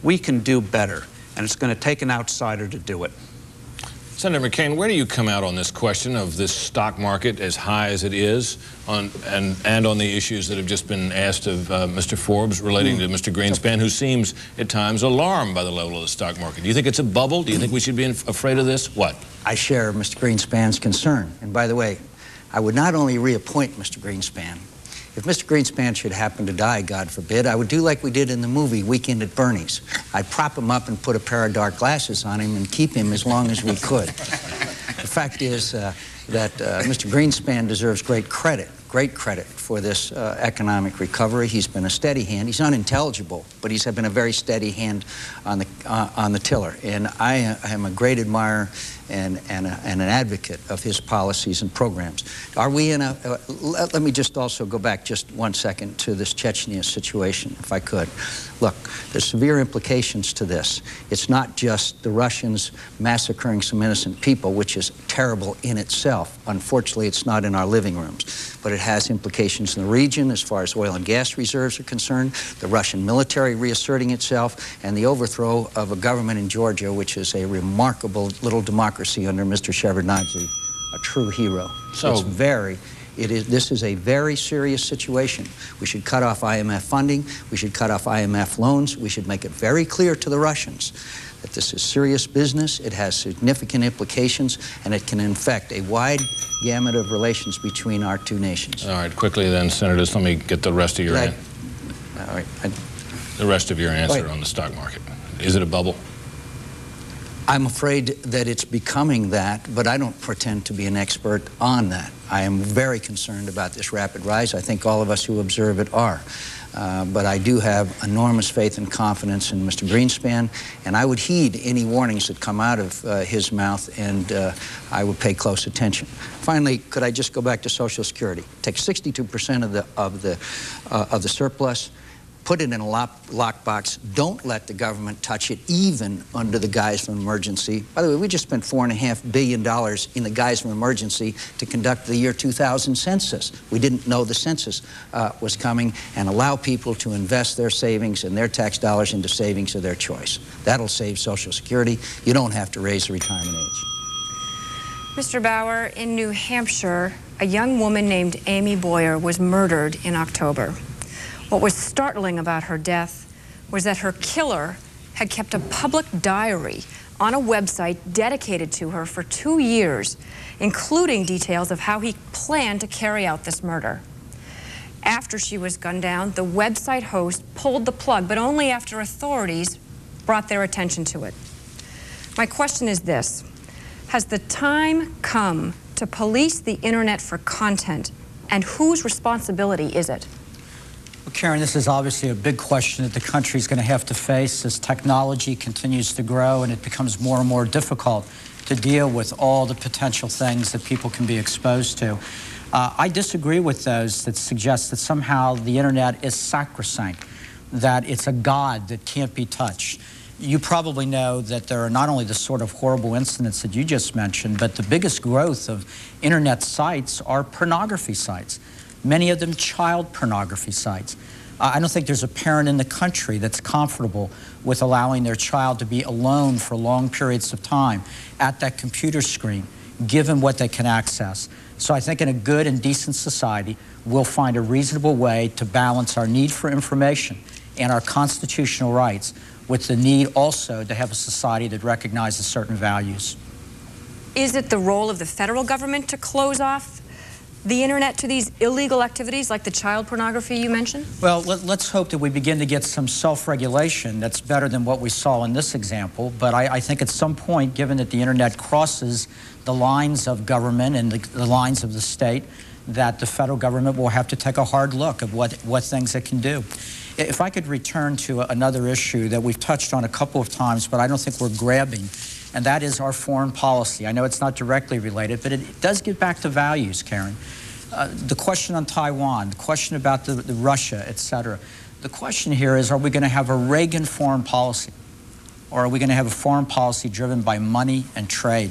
We can do better, and it's going to take an outsider to do it. Senator McCain, where do you come out on this question of this stock market as high as it is, and on the issues that have just been asked of Mr. Forbes relating to Mr. Greenspan, who seems at times alarmed by the level of the stock market? Do you think it's a bubble? Do you think we should be afraid of this? What? I share Mr. Greenspan's concern. And by the way, I would not only reappoint Mr. Greenspan. If Mr. Greenspan should happen to die, God forbid, I would do like we did in the movie Weekend at Bernie's. I'd prop him up and put a pair of dark glasses on him and keep him as long as we could. The fact is that Mr. Greenspan deserves great credit for this economic recovery. He's been a steady hand. He's unintelligible, but he's been a very steady hand on the tiller. And I am a great admirer and an advocate of his policies and programs. Are we in a, let me just also go back just 1 second to this Chechnya situation, if I could. Look, there's severe implications to this. It's not just the Russians massacring some innocent people, which is terrible in itself. itself. Unfortunately, it's not in our living rooms, but it has implications in the region as far as oil and gas reserves are concerned, the Russian military reasserting itself, and the overthrow of a government in Georgia, which is a remarkable little democracy under Mr. Shevardnadze, a true hero. So this is a very serious situation. We should cut off IMF funding. We should cut off IMF loans. We should make it very clear to the Russians that this is serious business. It has significant implications, and it can infect a wide gamut of relations between our two nations. All right, quickly then, Senators, let me get the rest of your the rest of your answer on the stock market. Is it a bubble? I'm afraid that it's becoming that, but I don't pretend to be an expert on that. I am very concerned about this rapid rise. I think all of us who observe it are. But I do have enormous faith and confidence in Mr. Greenspan, and I would heed any warnings that come out of his mouth, and I would pay close attention. Finally, could I just go back to Social Security? Take 62% of the surplus, put it in a lockbox. Don't let the government touch it, even under the guise of an emergency. By the way, we just spent $4.5 billion in the guise of an emergency to conduct the year 2000 census. We didn't know the census was coming, and allow people to invest their savings and their tax dollars into savings of their choice. That'll save Social Security. You don't have to raise the retirement age. Mr. Bauer, in New Hampshire, a young woman named Amy Boyer was murdered in October. What was startling about her death was that her killer had kept a public diary on a website dedicated to her for 2 years, including details of how he planned to carry out this murder. After she was gunned down, the website host pulled the plug, but only after authorities brought their attention to it. My question is this: has the time come to police the internet for content, and whose responsibility is it? Well, Karen, this is obviously a big question that the country is going to have to face as technology continues to grow and it becomes more and more difficult to deal with all the potential things that people can be exposed to. I disagree with those that suggest that somehow the internet is sacrosanct, that it's a god that can't be touched. You probably know that there are not only the sort of horrible incidents that you just mentioned, but the biggest growth of internet sites are pornography sites. Many of them child pornography sites. I don't think there's a parent in the country that's comfortable with allowing their child to be alone for long periods of time at that computer screen, given what they can access. So I think in a good and decent society, we'll find a reasonable way to balance our need for information and our constitutional rights with the need also to have a society that recognizes certain values. Is it the role of the federal government to close off the internet to these illegal activities like the child pornography you mentioned? Well, let's hope that we begin to get some self-regulation that's better than what we saw in this example. But I think at some point, given that the internet crosses the lines of government and the lines of the state, that the federal government will have to take a hard look at what things it can do. If I could return to another issue that we've touched on a couple of times, but I don't think we're grabbing, and that is our foreign policy. I know it's not directly related, but it does get back to values, Karen. The question on Taiwan, the question about the Russia, et cetera. The question here is, are we going to have a Reagan foreign policy? Or are we going to have a foreign policy driven by money and trade?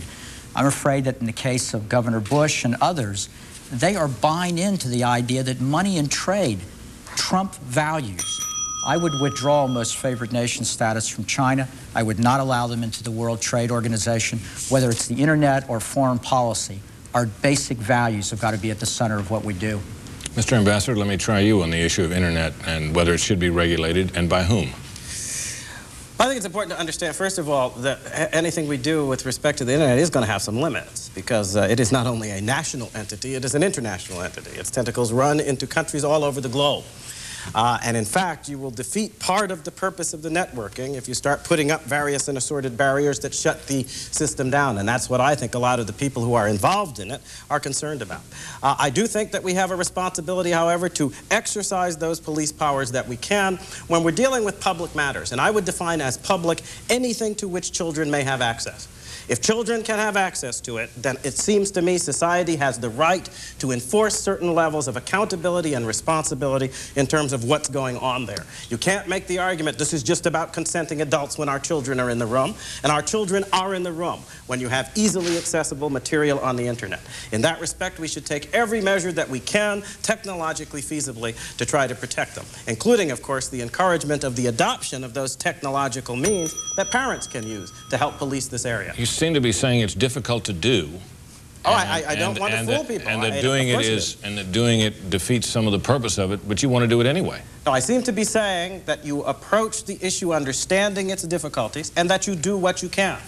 I'm afraid that in the case of Governor Bush and others, they are buying into the idea that money and trade trump values. I would withdraw most favored nation status from China. I would not allow them into the World Trade Organization. Whether it's the internet or foreign policy, our basic values have got to be at the center of what we do. Mr. Ambassador, let me try you on the issue of internet and whether it should be regulated and by whom. I think it's important to understand, first of all, that anything we do with respect to the internet is going to have some limits, because it is not only a national entity, it is an international entity. Its tentacles run into countries all over the globe. And in fact, you will defeat part of the purpose of the networking if you start putting up various and assorted barriers that shut the system down. And that's what I think a lot of the people who are involved in it are concerned about. I do think that we have a responsibility, however, to exercise those police powers that we can when we're dealing with public matters. And I would define as public anything to which children may have access. If children can have access to it, then it seems to me society has the right to enforce certain levels of accountability and responsibility in terms of what's going on there. You can't make the argument this is just about consenting adults when our children are in the room, and our children are in the room when you have easily accessible material on the internet. In that respect, we should take every measure that we can, technologically feasibly, to try to protect them, including, of course, the encouragement of the adoption of those technological means that parents can use to help police this area. You seem to be saying it's difficult to do. Oh, I don't want to fool people. And that doing it defeats some of the purpose of it, but you want to do it anyway. No, I seem to be saying that you approach the issue understanding its difficulties and that you do what you can.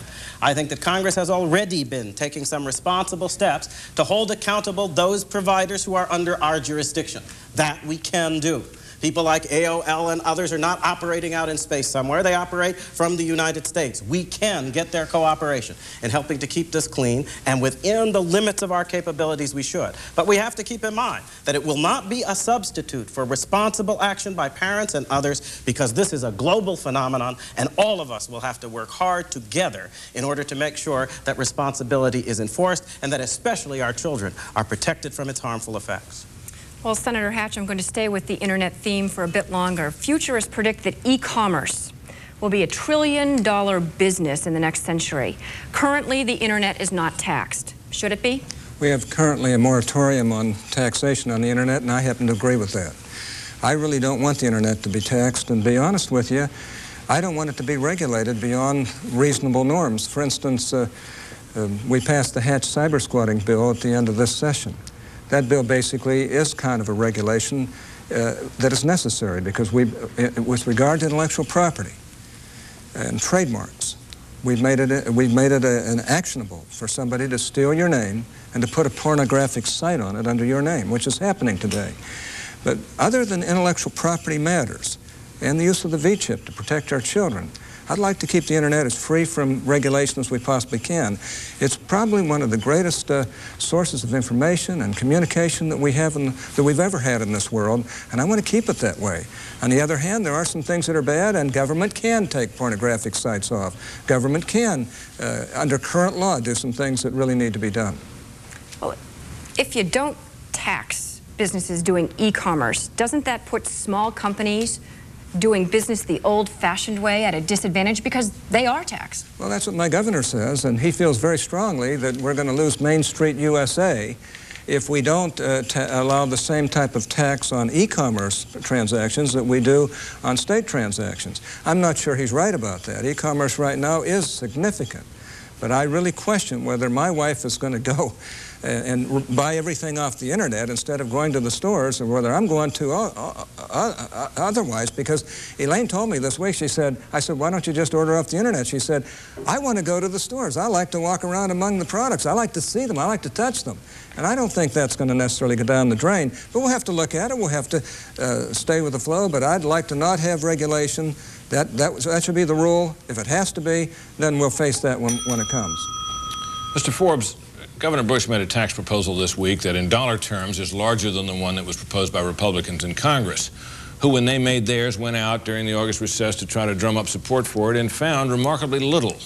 I think that Congress has already been taking some responsible steps to hold accountable those providers who are under our jurisdiction. That we can do. People like AOL and others are not operating out in space somewhere. They operate from the United States. We can get their cooperation in helping to keep this clean, and within the limits of our capabilities, we should. But we have to keep in mind that it will not be a substitute for responsible action by parents and others, because this is a global phenomenon, and all of us will have to work hard together in order to make sure that responsibility is enforced and that especially our children are protected from its harmful effects. Well, Senator Hatch, I'm going to stay with the internet theme for a bit longer. Futurists predict that e-commerce will be $1 trillion business in the next century. Currently, the internet is not taxed. Should it be? We have currently a moratorium on taxation on the internet, and I happen to agree with that. I really don't want the internet to be taxed, and to be honest with you, I don't want it to be regulated beyond reasonable norms. For instance, we passed the Hatch cyber squatting bill at the end of this session. That bill basically is kind of a regulation that is necessary, because with regard to intellectual property and trademarks, we've made it an actionable for somebody to steal your name and to put a pornographic site on it under your name, which is happening today. But other than intellectual property matters and the use of the V-chip to protect our children, I'd like to keep the internet as free from regulation as we possibly can. It's probably one of the greatest sources of information and communication that we've ever had in this world, and I want to keep it that way. On the other hand, there are some things that are bad, and government can take pornographic sites off. Government can, under current law, do some things that really need to be done. Well, if you don't tax businesses doing e-commerce, doesn't that put small companies doing business the old-fashioned way at a disadvantage, because they are taxed? Well, that's what my governor says, and he feels very strongly that we're going to lose Main Street USA if we don't allow the same type of tax on e-commerce transactions that we do on state transactions. I'm not sure he's right about that. E-commerce right now is significant, but I really question whether my wife is going to go and buy everything off the internet instead of going to the stores, or whether I'm going to otherwise, because Elaine told me this week, I said, why don't you just order off the internet? She said, I want to go to the stores. I like to walk around among the products. I like to see them. I like to touch them. And I don't think that's going to necessarily go down the drain, but we'll have to look at it. We'll have to stay with the flow, but I'd like to not have regulation. That should be the rule. If it has to be, then we'll face that when it comes. Mr. Forbes, Governor Bush made a tax proposal this week that in dollar terms is larger than the one that was proposed by Republicans in Congress, who, when they made theirs, went out during the August recess to try to drum up support for it and found remarkably little.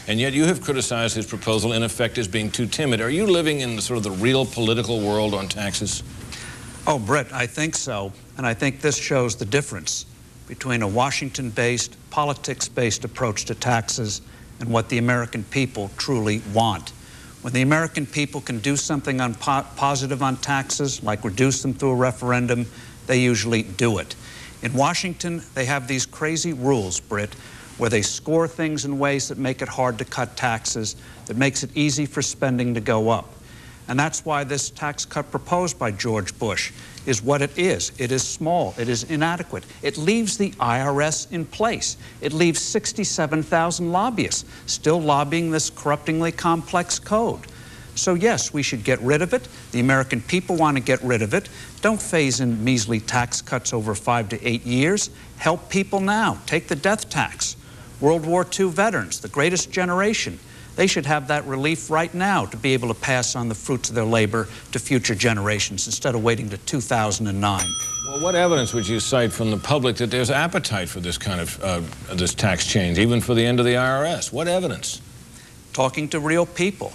And yet you have criticized his proposal, in effect, as being too timid. Are you living in the sort of the real political world on taxes? Oh, Brett, I think so. And I think this shows the difference between a Washington-based, politics-based approach to taxes and what the American people truly want. When the American people can do something positive on taxes, like reduce them through a referendum, they usually do it. In Washington, they have these crazy rules, Britt, where they score things in ways that make it hard to cut taxes, that makes it easy for spending to go up. And that's why this tax cut proposed by George Bush is what it is. It is small. It is inadequate. It leaves the IRS in place. It leaves 67,000 lobbyists still lobbying this corruptingly complex code. So yes, we should get rid of it. The American people want to get rid of it. Don't phase in measly tax cuts over 5 to 8 years. Help people now. Take the death tax. World War II veterans, the greatest generation, they should have that relief right now to be able to pass on the fruits of their labor to future generations instead of waiting to 2009. Well, what evidence would you cite from the public that there's appetite for this kind of this tax change, even for the end of the IRS? What evidence? talking to real people,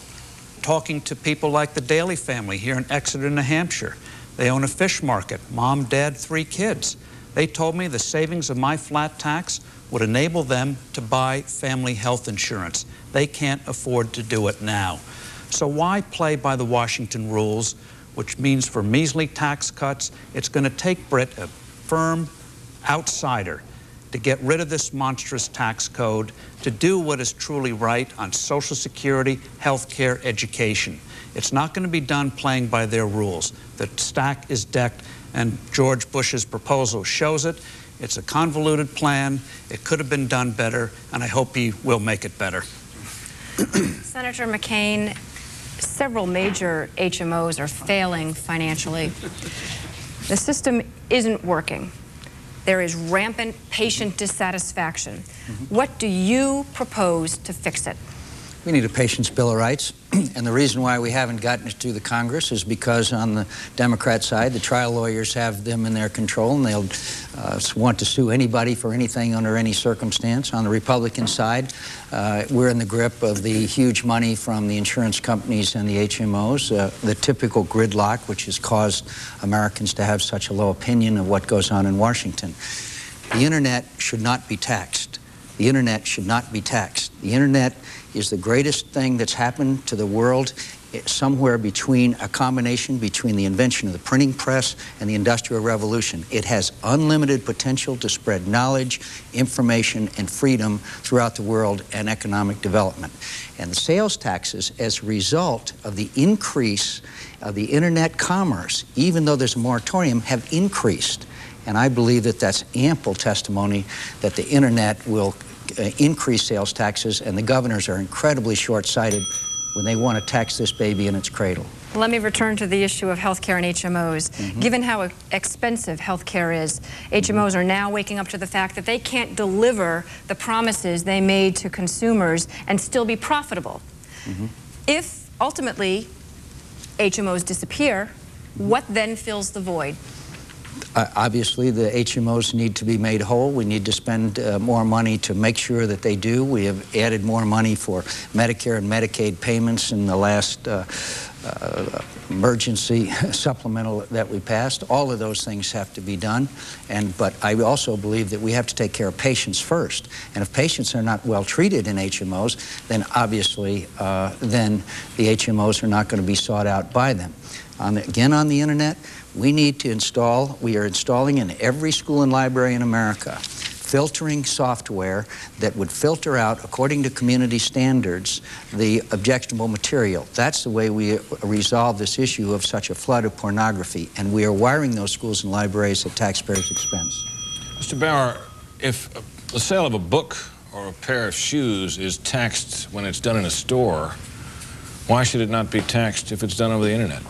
talking to people like the Daly family here in Exeter, New Hampshire. They own a fish market, mom, dad, 3 kids. They told me the savings of my flat tax would enable them to buy family health insurance. They can't afford to do it now. So why play by the Washington rules, which means for measly tax cuts, it's going to take Britt, a firm outsider, to get rid of this monstrous tax code, to do what is truly right on Social Security, health care, education. It's not going to be done playing by their rules. The stack is decked, and George Bush's proposal shows it. It's a convoluted plan. It could have been done better, and I hope he will make it better. Senator McCain, several major HMOs are failing financially. The system isn't working. There is rampant patient dissatisfaction. What do you propose to fix it? We need a patient's Bill of Rights, and the reason why we haven't gotten it through the Congress is because on the Democrat side, the trial lawyers have them in their control, and they'll want to sue anybody for anything under any circumstance. On the Republican side, we're in the grip of the huge money from the insurance companies and the HMOs, the typical gridlock, which has caused Americans to have such a low opinion of what goes on in Washington. The Internet should not be taxed. The Internet should not be taxed. The Internet is the greatest thing that's happened to the world, somewhere between a combination between the invention of the printing press and the Industrial Revolution. It has unlimited potential to spread knowledge, information, and freedom throughout the world and economic development. And the sales taxes, as a result of the increase of the Internet commerce, even though there's a moratorium, have increased. And I believe that that's ample testimony that the Internet will increase sales taxes, and the governors are incredibly short-sighted when they want to tax this baby in its cradle. Let me return to the issue of health care and HMOs. Given how expensive health care is, HMOs are now waking up to the fact that they can't deliver the promises they made to consumers and still be profitable. If ultimately HMOs disappear, what then fills the void? Obviously, the HMOs need to be made whole. We need to spend more money to make sure that they do. We have added more money for Medicare and Medicaid payments in the last emergency supplemental that we passed. All of those things have to be done. But I also believe that we have to take care of patients first. And if patients are not well treated in HMOs, then obviously then the HMOs are not going to be sought out by them. Again, on the Internet, we need to install, we are installing in every school and library in America, filtering software that would filter out, according to community standards, the objectionable material. That's the way we resolve this issue of such a flood of pornography. And we are wiring those schools and libraries at taxpayers' expense. Mr. Bauer, if the sale of a book or a pair of shoes is taxed when it's done in a store, why should it not be taxed if it's done over the Internet?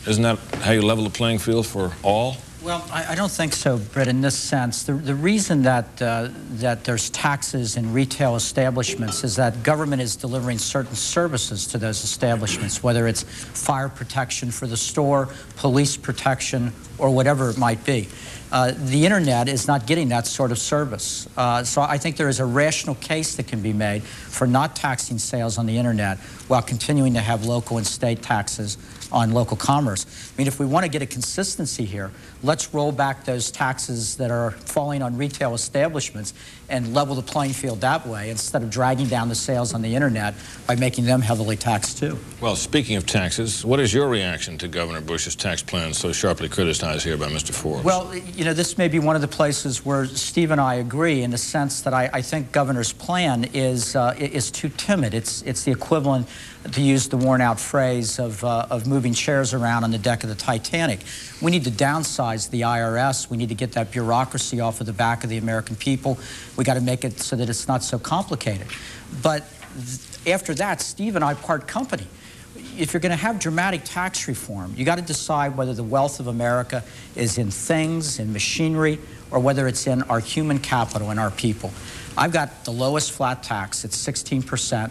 Isn't that how you level the playing field for all? Well, I don't think so, Britt, in this sense. The reason that there's taxes in retail establishments is that government is delivering certain services to those establishments, whether it's fire protection for the store, police protection, or whatever it might be. The Internet is not getting that sort of service. So I think there is a rational case that can be made for not taxing sales on the Internet while continuing to have local and state taxes on local commerce. I mean, if we want to get a consistency here, let's roll back those taxes that are falling on retail establishments and level the playing field that way instead of dragging down the sales on the Internet by making them heavily taxed too. Well, speaking of taxes, what is your reaction to Governor Bush's tax plan so sharply criticized here by Mr. Forbes? Well, you know, this may be one of the places where Steve and I agree in the sense that I think Governor's plan is too timid. It's the equivalent, to use the worn-out phrase, of moving chairs around on the deck of the Titanic. We need to downsize the IRS. We need to get that bureaucracy off of the back of the American people. We got to make it so that it's not so complicated. But after that, Steve and I part company. If you're going to have dramatic tax reform, you got to decide whether the wealth of America is in things, in machinery, or whether it's in our human capital and our people. I've got the lowest flat tax. It's 16%.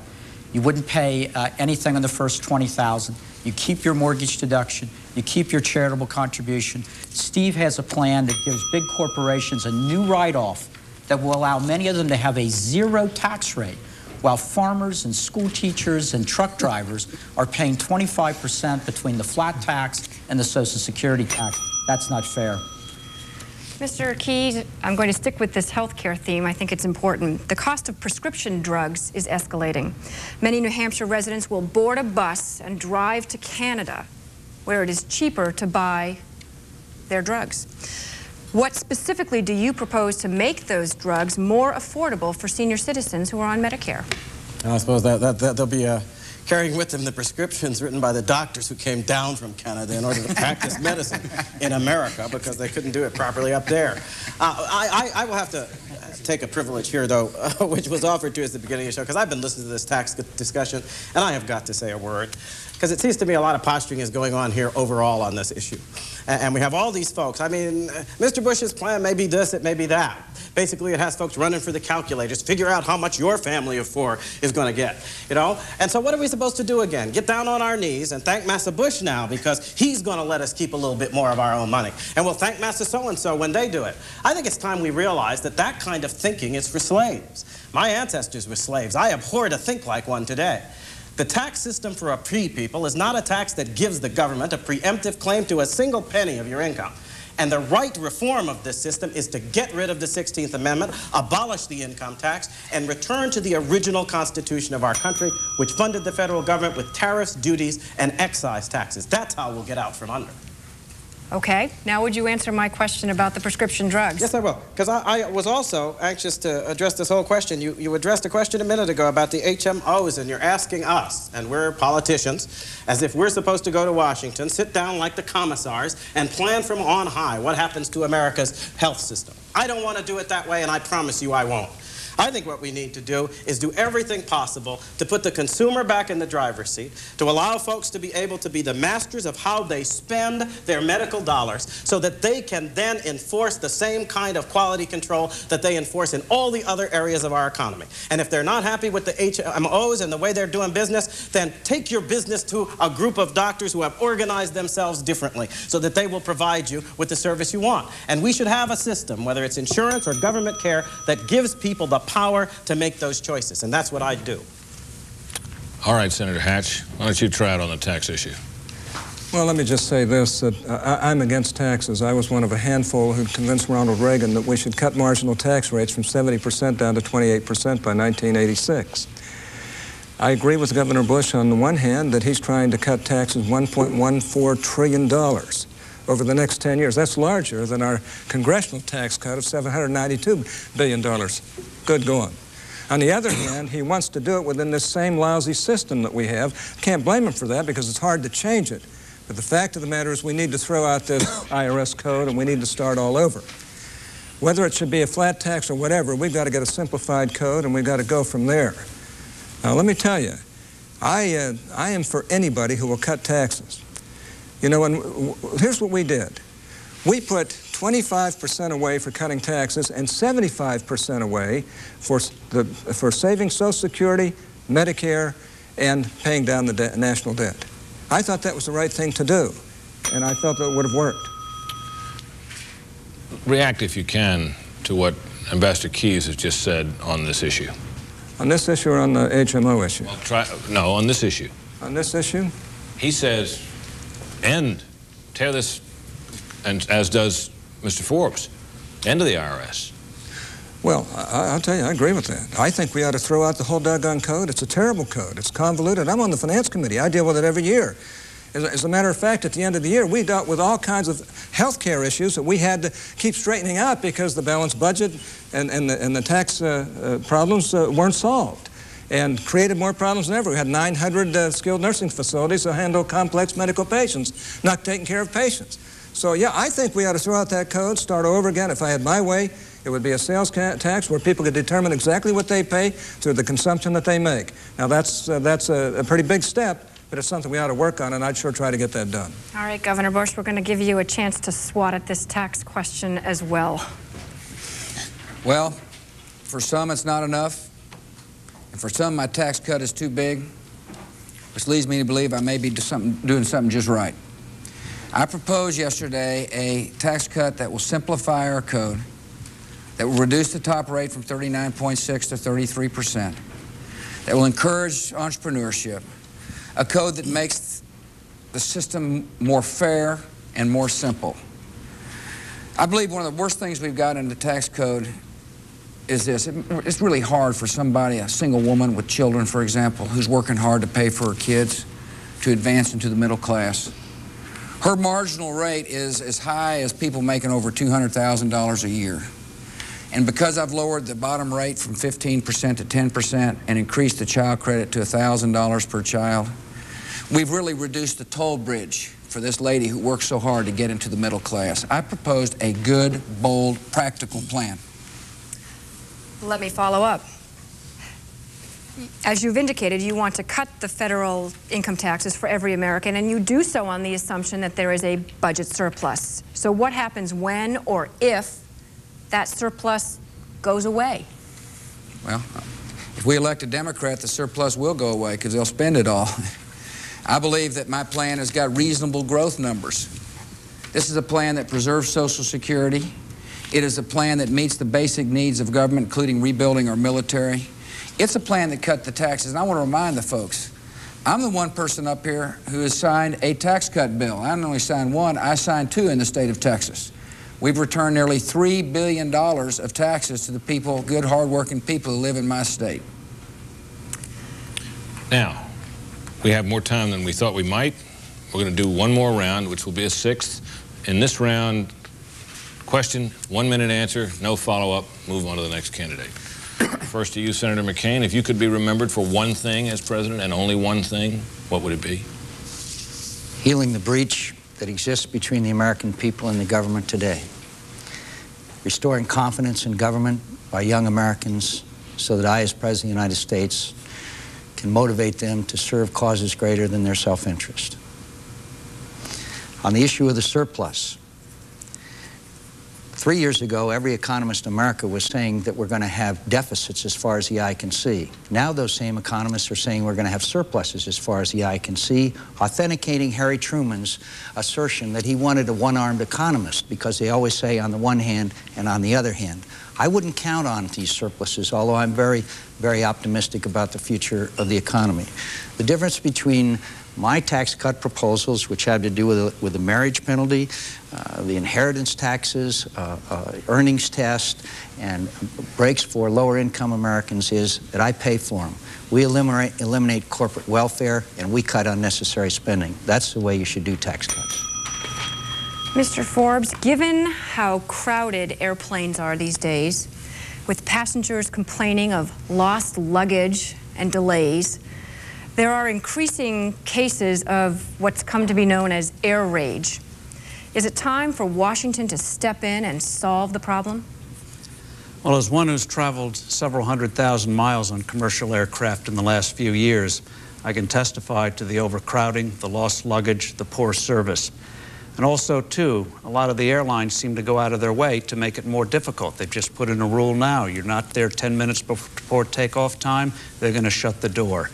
You wouldn't pay anything on the first $20,000. You keep your mortgage deduction. You keep your charitable contribution. Steve has a plan that gives big corporations a new write-off that will allow many of them to have a zero tax rate, while farmers and school teachers and truck drivers are paying 25% between the flat tax and the Social Security tax. That's not fair. Mr. Keyes, I'm going to stick with this healthcare theme. I think it's important. The cost of prescription drugs is escalating. Many New Hampshire residents will board a bus and drive to Canada, where it is cheaper to buy their drugs. What specifically do you propose to make those drugs more affordable for senior citizens who are on Medicare? I suppose they'll be carrying with them the prescriptions written by the doctors who came down from Canada in order to practice medicine in America because they couldn't do it properly up there. I will have to take a privilege here, though, which was offered to us at the beginning of the show, because I've been listening to this tax discussion, and I have got to say a word, because it seems to me a lot of posturing is going on here overall on this issue. And we have all these folks. I mean, Mr. Bush's plan may be this, it may be that. Basically, it has folks running for the calculators, figure out how much your family of 4 is going to get, you know? And so what are we supposed to do again? Get down on our knees and thank Massa Bush now, because he's going to let us keep a little bit more of our own money. And we'll thank Massa so-and-so when they do it. I think it's time we realize that that kind of thinking is for slaves. My ancestors were slaves. I abhor to think like one today. The tax system for a free people is not a tax that gives the government a preemptive claim to a single penny of your income. And the right reform of this system is to get rid of the 16th Amendment, abolish the income tax, and return to the original Constitution of our country, which funded the federal government with tariffs, duties, and excise taxes. That's how we'll get out from under. Okay. Now would you answer my question about the prescription drugs? Yes, I will. Because I was also anxious to address this whole question. You addressed a question a minute ago about the HMOs, and you're asking us, and we're politicians, as if we're supposed to go to Washington, sit down like the commissars, and plan from on high what happens to America's health system. I don't want to do it that way, and I promise you I won't. I think what we need to do is do everything possible to put the consumer back in the driver's seat, to allow folks to be able to be the masters of how they spend their medical dollars so that they can then enforce the same kind of quality control that they enforce in all the other areas of our economy. And if they're not happy with the HMOs and the way they're doing business, then take your business to a group of doctors who have organized themselves differently so that they will provide you with the service you want. And we should have a system, whether it's insurance or government care, that gives people the power to make those choices, and that's what I do. All right, Senator Hatch, why don't you try it on the tax issue? Well, let me just say this, that I'm against taxes. I was one of a handful who convinced Ronald Reagan that we should cut marginal tax rates from 70% down to 28% by 1986. I agree with Governor Bush on the one hand that he's trying to cut taxes $1.14 trillion over the next 10 years. That's larger than our congressional tax cut of $792 billion. Good going. On the other hand, he wants to do it within this same lousy system that we have. Can't blame him for that because it's hard to change it. But the fact of the matter is we need to throw out this IRS code and we need to start all over. Whether it should be a flat tax or whatever, we've got to get a simplified code and we've got to go from there. Now, let me tell you, I am for anybody who will cut taxes. You know, here's what we did. We put 25% away for cutting taxes and 75% away for saving Social Security, Medicare, and paying down the national debt. I thought that was the right thing to do, and I felt that it would have worked. React, if you can, to what Ambassador Keyes has just said on this issue. On this issue or on the HMO issue? Well, no, on this issue. On this issue? He says, tear this, and as does Mr. Forbes, end of the IRS. Well, I'll tell you, I agree with that. I think we ought to throw out the whole doggone code. It's a terrible code. It's convoluted. I'm on the Finance Committee. I deal with it every year. As a matter of fact, at the end of the year, we dealt with all kinds of health care issues that we had to keep straightening out because the balanced budget and the tax problems weren't solved, and created more problems than ever. We had 900 skilled nursing facilities that handle complex medical patients, not taking care of patients. So, yeah, I think we ought to throw out that code, start over again. If I had my way, it would be a sales tax where people could determine exactly what they pay through the consumption that they make. Now, that's a pretty big step, but it's something we ought to work on, and I'd sure try to get that done. All right, Governor Bush, we're going to give you a chance to swat at this tax question as well. Well, for some it's not enough, and for some my tax cut is too big, which leads me to believe I may be doing something just right. I proposed yesterday a tax cut that will simplify our code, that will reduce the top rate from 39.6 to 33%, that will encourage entrepreneurship, a code that makes the system more fair and more simple. I believe one of the worst things we've got in the tax code is this. It's really hard for somebody, a single woman with children, for example, who's working hard to pay for her kids, to advance into the middle class. Her marginal rate is as high as people making over $200,000 a year. And because I've lowered the bottom rate from 15% to 10% and increased the child credit to $1,000 per child, we've really reduced the toll bridge for this lady who works so hard to get into the middle class. I proposed a good, bold, practical plan. Let me follow up. As you've indicated, you want to cut the federal income taxes for every American, and you do so on the assumption that there is a budget surplus. So what happens when or if that surplus goes away? Well, if we elect a Democrat, the surplus will go away because they'll spend it all. I believe that my plan has got reasonable growth numbers. This is a plan that preserves Social Security. It is a plan that meets the basic needs of government, including rebuilding our military. It's a plan that cut the taxes. And I want to remind the folks, I'm the one person up here who has signed a tax cut bill. I not only signed one, I signed two in the state of Texas. We've returned nearly $3 billion of taxes to the people, good, hard-working people who live in my state. Now, we have more time than we thought we might. We're going to do one more round, which will be a sixth. In this round, question, 1 minute answer, no follow-up, move on to the next candidate. First to you, Senator McCain. If you could be remembered for one thing as president and only one thing, what would it be? Healing the breach that exists between the American people and the government today. Restoring confidence in government by young Americans so that I, as President of the United States, can motivate them to serve causes greater than their self-interest. On the issue of the surplus, 3 years ago, every economist in America was saying that we're going to have deficits as far as the eye can see. Now those same economists are saying we're going to have surpluses as far as the eye can see, authenticating Harry Truman's assertion that he wanted a one-armed economist, because they always say on the one hand and on the other hand. I wouldn't count on these surpluses, although I'm very, very optimistic about the future of the economy. The difference between my tax cut proposals, which have to do with the marriage penalty, the inheritance taxes, earnings test, and breaks for lower-income Americans, is that I pay for them. We eliminate corporate welfare, and we cut unnecessary spending. That's the way you should do tax cuts. Mr. Forbes, given how crowded airplanes are these days, with passengers complaining of lost luggage and delays, there are increasing cases of what's come to be known as air rage. Is it time for Washington to step in and solve the problem? Well, as one who's traveled several 100,000 miles on commercial aircraft in the last few years, I can testify to the overcrowding, the lost luggage, the poor service. And also, too, a lot of the airlines seem to go out of their way to make it more difficult. They've just put in a rule now. You're not there 10 minutes before takeoff time, they're going to shut the door.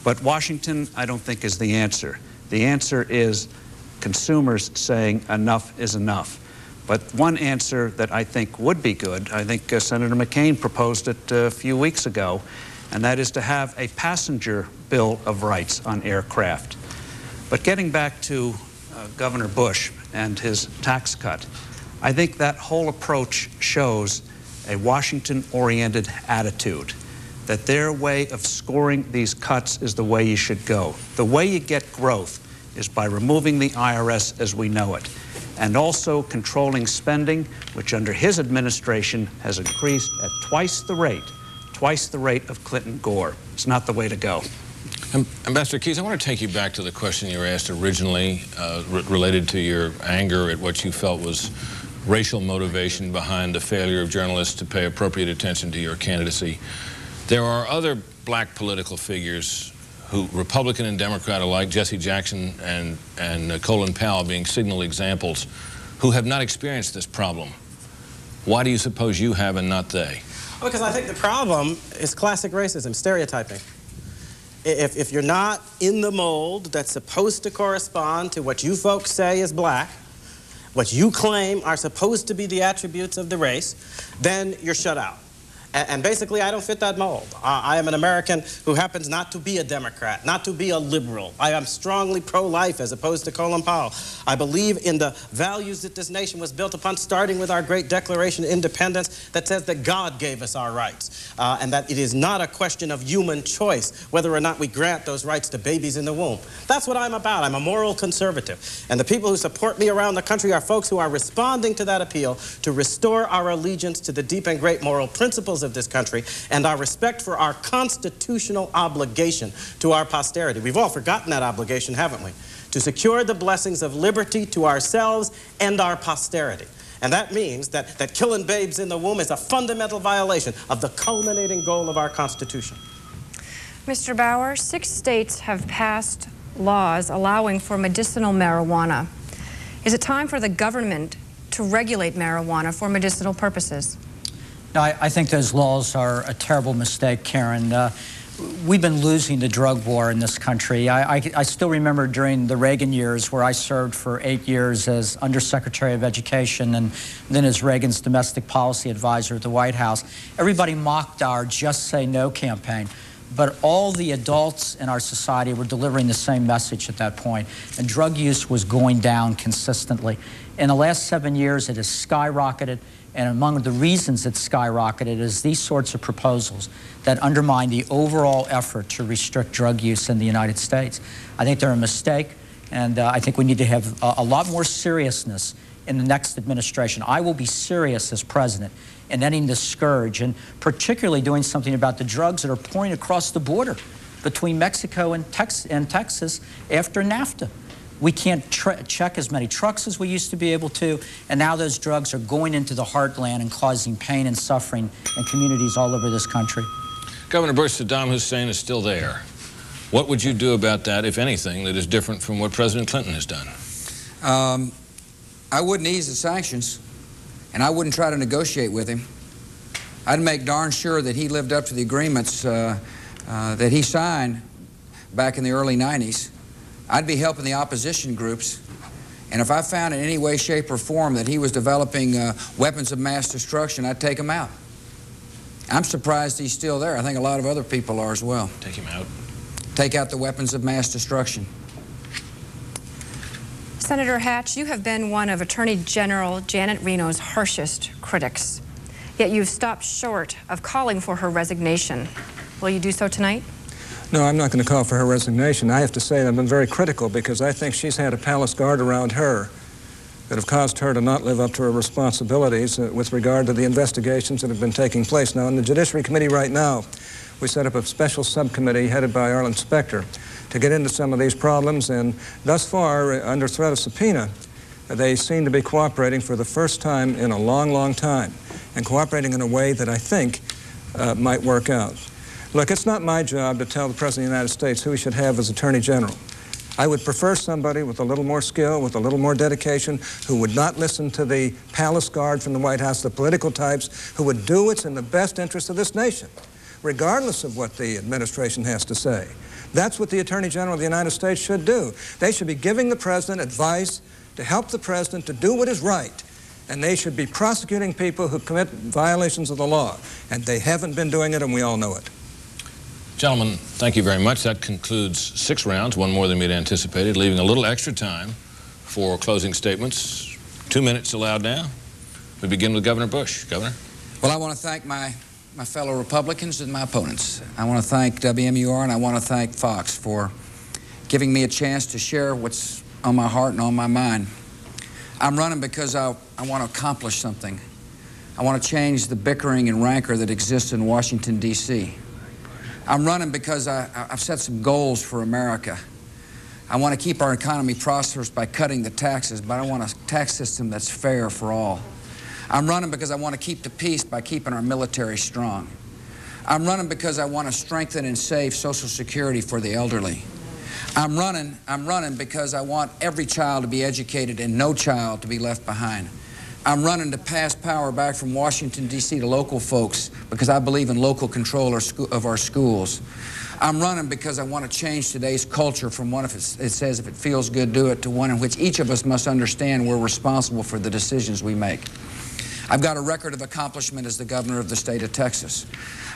But Washington, I don't think, is the answer. The answer is consumers saying enough is enough. But one answer that I think would be good, I think Senator McCain proposed it a few weeks ago, and that is to have a passenger Bill of Rights on aircraft. But getting back to Governor Bush and his tax cut, I think that whole approach shows a Washington-oriented attitude, that their way of scoring these cuts is the way you should go. The way you get growth is by removing the IRS as we know it, and also controlling spending, which under his administration has increased at twice the rate of Clinton Gore. It's not the way to go. Ambassador Keyes, I want to take you back to the question you were asked originally related to your anger at what you felt was racial motivation behind the failure of journalists to pay appropriate attention to your candidacy. There are other black political figures who, Republican and Democrat alike, Jesse Jackson and Colin Powell being signal examples, who have not experienced this problem. Why do you suppose you have and not they? Because I think the problem is classic racism, stereotyping. If you're not in the mold that's supposed to correspond to what you folks say is black, what you claim are supposed to be the attributes of the race, then you're shut out. And basically, I don't fit that mold. I am an American who happens not to be a Democrat, not to be a liberal. I am strongly pro-life as opposed to Colin Powell. I believe in the values that this nation was built upon, starting with our great Declaration of Independence that says that God gave us our rights, and that it is not a question of human choice whether or not we grant those rights to babies in the womb. That's what I'm about. I'm a moral conservative. And the people who support me around the country are folks who are responding to that appeal to restore our allegiance to the deep and great moral principles of this country and our respect for our constitutional obligation to our posterity. We've all forgotten that obligation, haven't we? To secure the blessings of liberty to ourselves and our posterity. And that means that killing babes in the womb is a fundamental violation of the culminating goal of our Constitution. Mr. Bauer, 6 states have passed laws allowing for medicinal marijuana. Is it time for the government to regulate marijuana for medicinal purposes? No, I think those laws are a terrible mistake, Karen. We've been losing the drug war in this country. I still remember during the Reagan years where I served for 8 years as Undersecretary of Education and then as Reagan's domestic policy advisor at the White House. Everybody mocked our Just Say No campaign, but all the adults in our society were delivering the same message at that point, and drug use was going down consistently. In the last 7 years, it has skyrocketed. And among the reasons it's skyrocketed is these sorts of proposals that undermine the overall effort to restrict drug use in the United States. I think they're a mistake, and I think we need to have a lot more seriousness in the next administration. I will be serious as president in ending this scourge, and particularly doing something about the drugs that are pouring across the border between Mexico and Texas after NAFTA. We can't check as many trucks as we used to be able to, and now those drugs are going into the heartland and causing pain and suffering in communities all over this country. Governor Bush, Saddam Hussein is still there. What would you do about that, if anything, that is different from what President Clinton has done? I wouldn't ease the sanctions, and I wouldn't try to negotiate with him. I'd make darn sure that he lived up to the agreements that he signed back in the early 90s. I'd be helping the opposition groups, and if I found in any way, shape, or form that he was developing weapons of mass destruction, I'd take him out. I'm surprised he's still there. I think a lot of other people are as well. Take him out. Take out the weapons of mass destruction. Senator Hatch, you have been one of Attorney General Janet Reno's harshest critics, yet you've stopped short of calling for her resignation. Will you do so tonight? No, I'm not going to call for her resignation. I have to say that I've been very critical because I think she's had a palace guard around her that have caused her to not live up to her responsibilities with regard to the investigations that have been taking place. Now, in the Judiciary Committee right now, we set up a special subcommittee headed by Arlen Specter to get into some of these problems, and thus far, under threat of subpoena, they seem to be cooperating for the first time in a long, long time, and cooperating in a way that I think might work out. Look, it's not my job to tell the President of the United States who he should have as Attorney General. I would prefer somebody with a little more skill, with a little more dedication, who would not listen to the palace guard from the White House, the political types, who would do what's in the best interest of this nation, regardless of what the administration has to say. That's what the Attorney General of the United States should do. They should be giving the President advice to help the President to do what is right. And they should be prosecuting people who commit violations of the law. And they haven't been doing it, and we all know it. Gentlemen, thank you very much. That concludes 6 rounds, one more than we'd anticipated, leaving a little extra time for closing statements. 2 minutes allowed now. We begin with Governor Bush. Governor? Well, I want to thank my fellow Republicans and my opponents. I want to thank WMUR and I want to thank Fox for giving me a chance to share what's on my heart and on my mind. I'm running because I want to accomplish something. I want to change the bickering and rancor that exists in Washington, D.C. I'm running because I've set some goals for America. I want to keep our economy prosperous by cutting the taxes, but I want a tax system that's fair for all. I'm running because I want to keep the peace by keeping our military strong. I'm running because I want to strengthen and save Social Security for the elderly. I'm running because I want every child to be educated and no child to be left behind. I'm running to pass power back from Washington, D.C. to local folks because I believe in local control of our schools. I'm running because I want to change today's culture from one, if it says if it feels good, do it, to one in which each of us must understand we're responsible for the decisions we make. I've got a record of accomplishment as the governor of the state of Texas.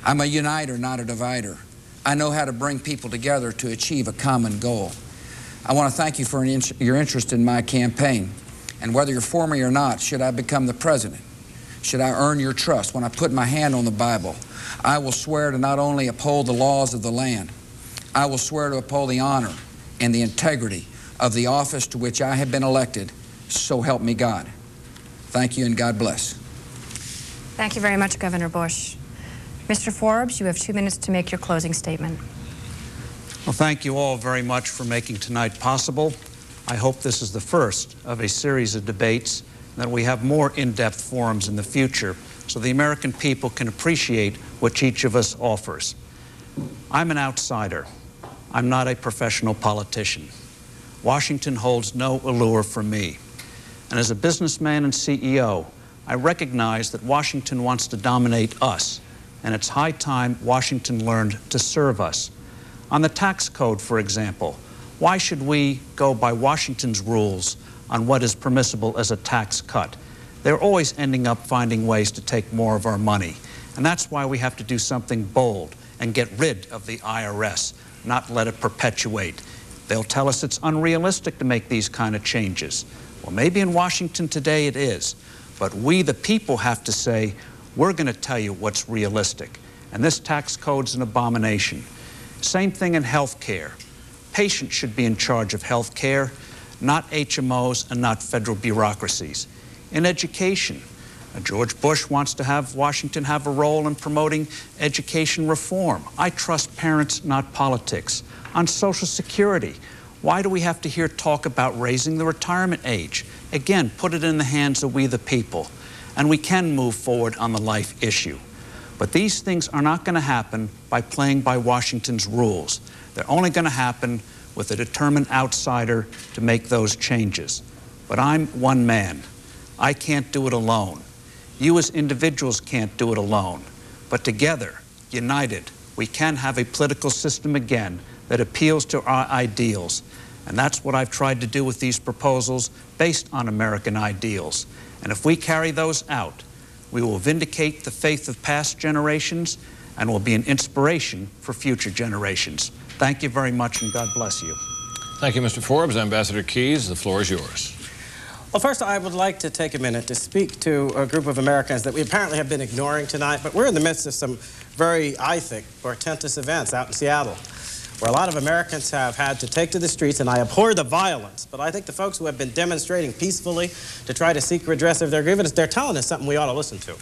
I'm a uniter, not a divider. I know how to bring people together to achieve a common goal. I want to thank you for your interest in my campaign. And whether you're for me or not, should I become the president, should I earn your trust, when I put my hand on the Bible, I will swear to not only uphold the laws of the land, I will swear to uphold the honor and the integrity of the office to which I have been elected, so help me God. Thank you and God bless. Thank you very much, Governor Bush. Mr. Forbes, you have 2 minutes to make your closing statement. Well, thank you all very much for making tonight possible. I hope this is the first of a series of debates, and that we have more in-depth forums in the future so the American people can appreciate what each of us offers. I'm an outsider. I'm not a professional politician. Washington holds no allure for me. And as a businessman and CEO, I recognize that Washington wants to dominate us, and it's high time Washington learned to serve us. On the tax code, for example, why should we go by Washington's rules on what is permissible as a tax cut? They're always ending up finding ways to take more of our money. And that's why we have to do something bold and get rid of the IRS, not let it perpetuate. They'll tell us it's unrealistic to make these kind of changes. Well, maybe in Washington today it is, but we, the people, have to say, we're going to tell you what's realistic. And this tax code's an abomination. Same thing in health care. Patients should be in charge of health care, not HMOs and not federal bureaucracies. In education, George Bush wants to have Washington have a role in promoting education reform. I trust parents, not politics. On Social Security, why do we have to hear talk about raising the retirement age? Again, put it in the hands of we the people, and we can move forward on the life issue. But these things are not going to happen by playing by Washington's rules. They're only going to happen with a determined outsider to make those changes. But I'm one man. I can't do it alone. You as individuals can't do it alone. But together, united, we can have a political system again that appeals to our ideals. And that's what I've tried to do with these proposals based on American ideals. And if we carry those out, we will vindicate the faith of past generations and will be an inspiration for future generations. Thank you very much, and God bless you. Thank you, Mr. Forbes. Ambassador Keyes, the floor is yours. Well, first, I would like to take a minute to speak to a group of Americans that we apparently have been ignoring tonight, but we're in the midst of some very, I think, portentous events out in Seattle, where a lot of Americans have had to take to the streets, and I abhor the violence, but I think the folks who have been demonstrating peacefully to try to seek redress of their grievances, they're telling us something we ought to listen to.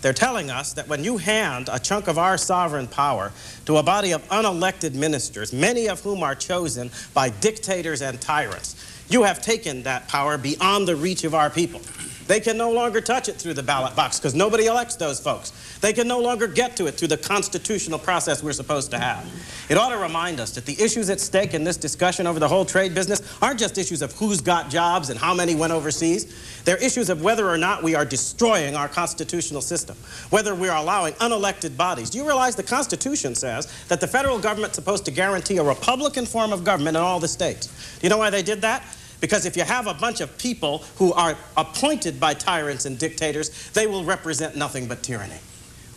They're telling us that when you hand a chunk of our sovereign power to a body of unelected ministers, many of whom are chosen by dictators and tyrants, you have taken that power beyond the reach of our people. They can no longer touch it through the ballot box because nobody elects those folks. They can no longer get to it through the constitutional process we're supposed to have. It ought to remind us that the issues at stake in this discussion over the whole trade business aren't just issues of who's got jobs and how many went overseas. They're issues of whether or not we are destroying our constitutional system, whether we are allowing unelected bodies. Do you realize the Constitution says that the federal government's supposed to guarantee a Republican form of government in all the states? Do you know why they did that? Because if you have a bunch of people who are appointed by tyrants and dictators, they will represent nothing but tyranny.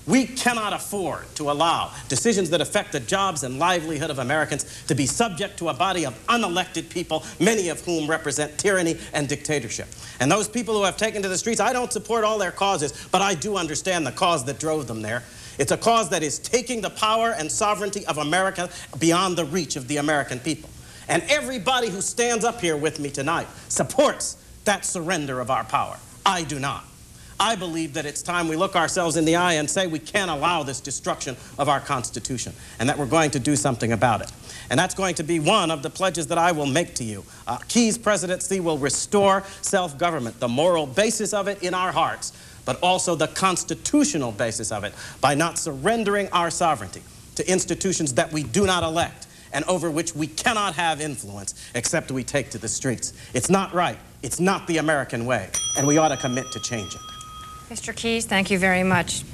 We cannot afford to allow decisions that affect the jobs and livelihood of Americans to be subject to a body of unelected people, many of whom represent tyranny and dictatorship. And those people who have taken to the streets, I don't support all their causes, but I do understand the cause that drove them there. It's a cause that is taking the power and sovereignty of America beyond the reach of the American people. And everybody who stands up here with me tonight supports that surrender of our power. I do not. I believe that it's time we look ourselves in the eye and say we can't allow this destruction of our Constitution, and that we're going to do something about it. And that's going to be one of the pledges that I will make to you. Keyes' presidency will restore self-government, the moral basis of it in our hearts, but also the constitutional basis of it, by not surrendering our sovereignty to institutions that we do not elect and over which we cannot have influence except we take to the streets. It's not right. It's not the American way, and we ought to commit to change it. Mr. Keyes, thank you very much.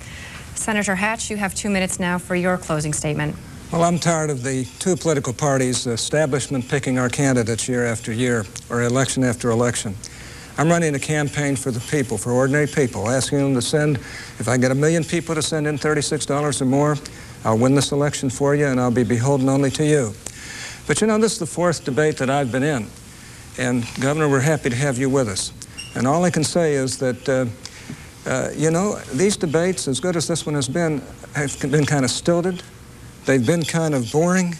Senator Hatch, you have 2 minutes now for your closing statement. Well, I'm tired of the two political parties, the establishment, picking our candidates year after year, or election after election. I'm running a campaign for the people, for ordinary people, asking them to send, if I get 1 million people to send in $36 or more, I'll win this election for you, and I'll be beholden only to you. But you know, this is the 4th debate that I've been in. And Governor, we're happy to have you with us. And all I can say is that, you know, these debates, as good as this one has been, have been kind of stilted. They've been kind of boring.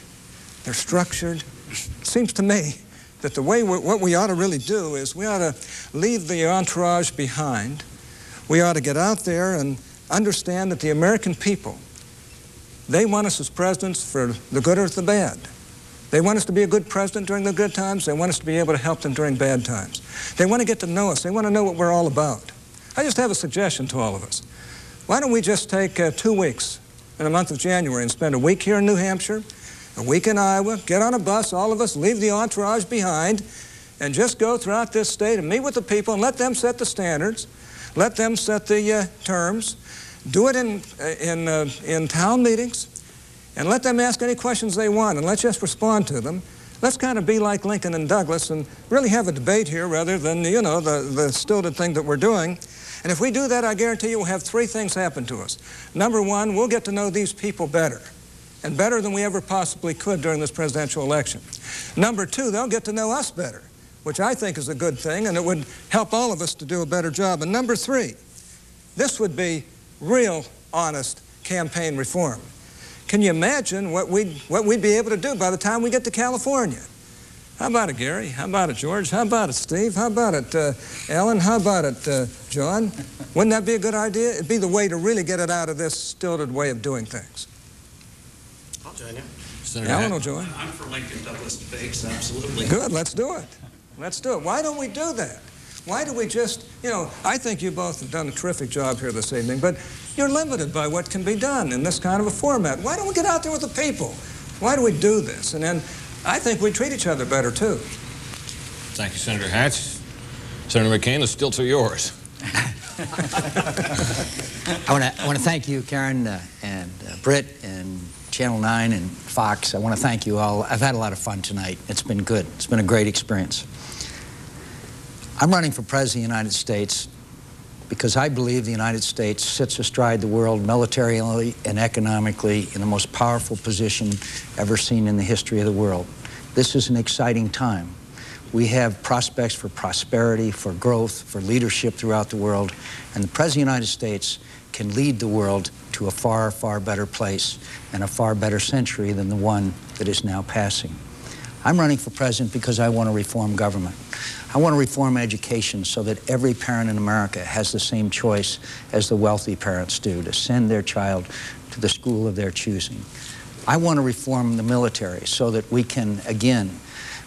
They're structured. It seems to me that the way what we ought to really do is we ought to leave the entourage behind. We ought to get out there and understand that the American people, they want us as presidents for the good or the bad. They want us to be a good president during the good times. They want us to be able to help them during bad times. They want to get to know us. They want to know what we're all about. I just have a suggestion to all of us. Why don't we just take 2 weeks in the month of January and spend a week here in New Hampshire, a week in Iowa, get on a bus, all of us, leave the entourage behind, and just go throughout this state and meet with the people and let them set the standards, let them set the terms, do it in town meetings, and let them ask any questions they want, and let's just respond to them. Let's kind of be like Lincoln and Douglas and really have a debate here rather than, you know, the stilted thing that we're doing. And if we do that, I guarantee you we'll have 3 things happen to us. Number 1, we'll get to know these people better, and better than we ever possibly could during this presidential election. Number 2, they'll get to know us better, which I think is a good thing, and it would help all of us to do a better job. And number 3, this would be real, honest campaign reform. Can you imagine what we'd be able to do by the time we get to California? How about it, Gary? How about it, George? How about it, Steve? How about it, Ellen? How about it, John? Wouldn't that be a good idea? It'd be the way to really get it out of this stilted way of doing things. I'll join you. Senator Alan will join. I'm for Lincoln Douglas debates, absolutely. Good, let's do it. Let's do it. Why don't we do that? Why do we just, you know, I think you both have done a terrific job here this evening, but you're limited by what can be done in this kind of a format. Why don't we get out there with the people? Why do we do this? And then I think we treat each other better, too. Thank you, Senator Hatch. Senator McCain, the stilts are yours. I want to thank you, Karen, and Britt, and Channel 9, and Fox. I want to thank you all. I've had a lot of fun tonight. It's been good. It's been a great experience. I'm running for President of the United States because I believe the United States sits astride the world militarily and economically in the most powerful position ever seen in the history of the world. This is an exciting time. We have prospects for prosperity, for growth, for leadership throughout the world, and the President of the United States can lead the world to a far, far better place and a far better century than the one that is now passing. I'm running for president because I want to reform government. I want to reform education so that every parent in America has the same choice as the wealthy parents do, to send their child to the school of their choosing. I want to reform the military so that we can, again,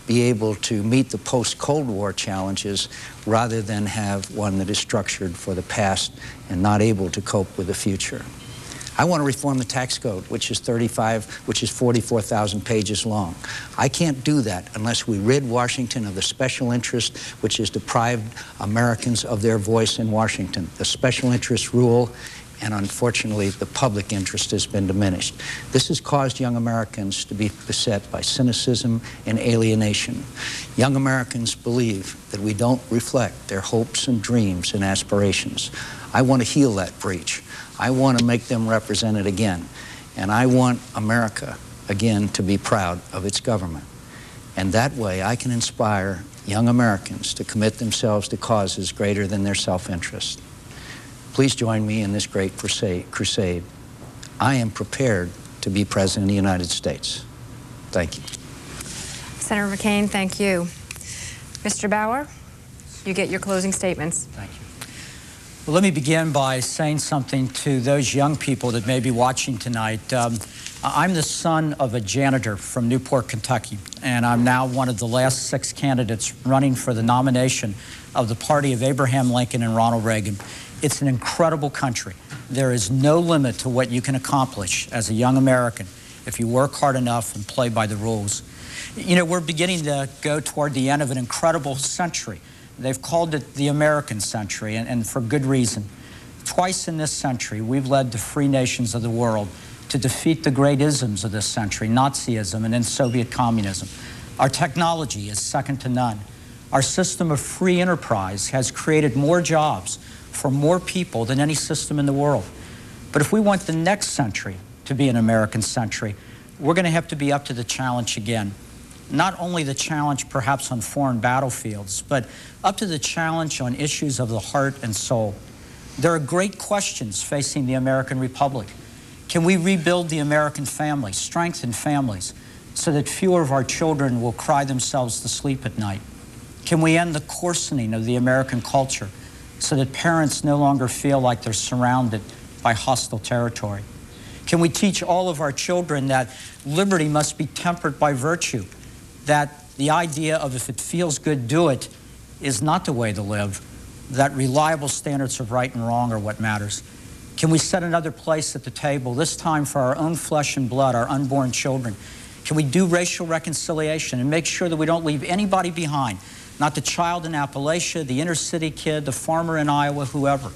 be able to meet the post-Cold War challenges rather than have one that is structured for the past and not able to cope with the future. I want to reform the tax code, which is 44,000 pages long. I can't do that unless we rid Washington of the special interest which has deprived Americans of their voice in Washington. The special interest rule, and unfortunately the public interest has been diminished. This has caused young Americans to be beset by cynicism and alienation. Young Americans believe that we don't reflect their hopes and dreams and aspirations. I want to heal that breach. I want to make them represented again. And I want America, again, to be proud of its government. And that way I can inspire young Americans to commit themselves to causes greater than their self-interest. Please join me in this great crusade. I am prepared to be President of the United States. Thank you. Senator McCain, thank you. Mr. Bauer, you get your closing statements. Thank you. Well, let me begin by saying something to those young people that may be watching tonight. I'm the son of a janitor from Newport, Kentucky, and I'm now one of the last 6 candidates running for the nomination of the party of Abraham Lincoln and Ronald Reagan. It's an incredible country. There is no limit to what you can accomplish as a young American if you work hard enough and play by the rules. You know, we're beginning to go toward the end of an incredible century. They've called it the American century, and for good reason. Twice in this century, we've led the free nations of the world to defeat the great isms of this century, Nazism and then Soviet communism. Our technology is second to none. Our system of free enterprise has created more jobs for more people than any system in the world. But if we want the next century to be an American century, we're going to have to be up to the challenge again. Not only the challenge perhaps on foreign battlefields, but up to the challenge on issues of the heart and soul. There are great questions facing the American Republic. Can we rebuild the American family, strengthen families, so that fewer of our children will cry themselves to sleep at night? Can we end the coarsening of the American culture so that parents no longer feel like they're surrounded by hostile territory? Can we teach all of our children that liberty must be tempered by virtue, that the idea of if it feels good, do it, is not the way to live, that reliable standards of right and wrong are what matters? Can we set another place at the table, this time for our own flesh and blood, our unborn children? Can we do racial reconciliation and make sure that we don't leave anybody behind, not the child in Appalachia, the inner city kid, the farmer in Iowa, whoever?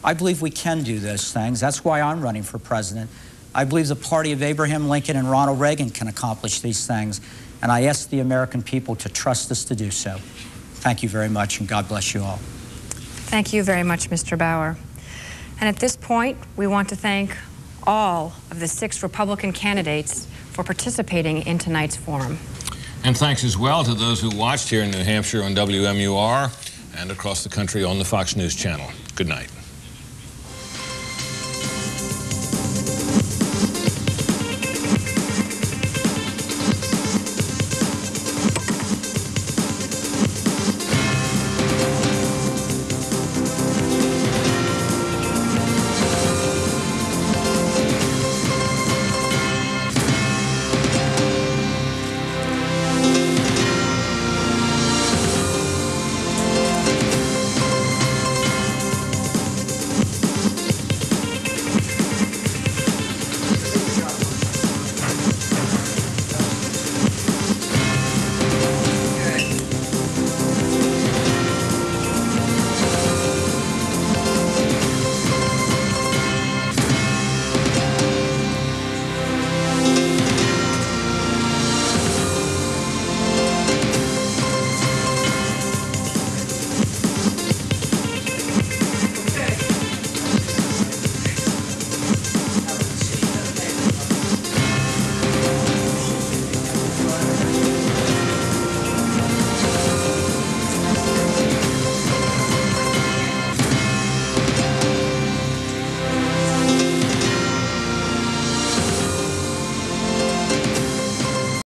I believe we can do those things. That's why I'm running for president. I believe the party of Abraham Lincoln and Ronald Reagan can accomplish these things, and I ask the American people to trust us to do so. Thank you very much, and God bless you all. Thank you very much, Mr. Bauer. And at this point, we want to thank all of the 6 Republican candidates for participating in tonight's forum. And thanks as well to those who watched here in New Hampshire on WMUR and across the country on the Fox News Channel. Good night.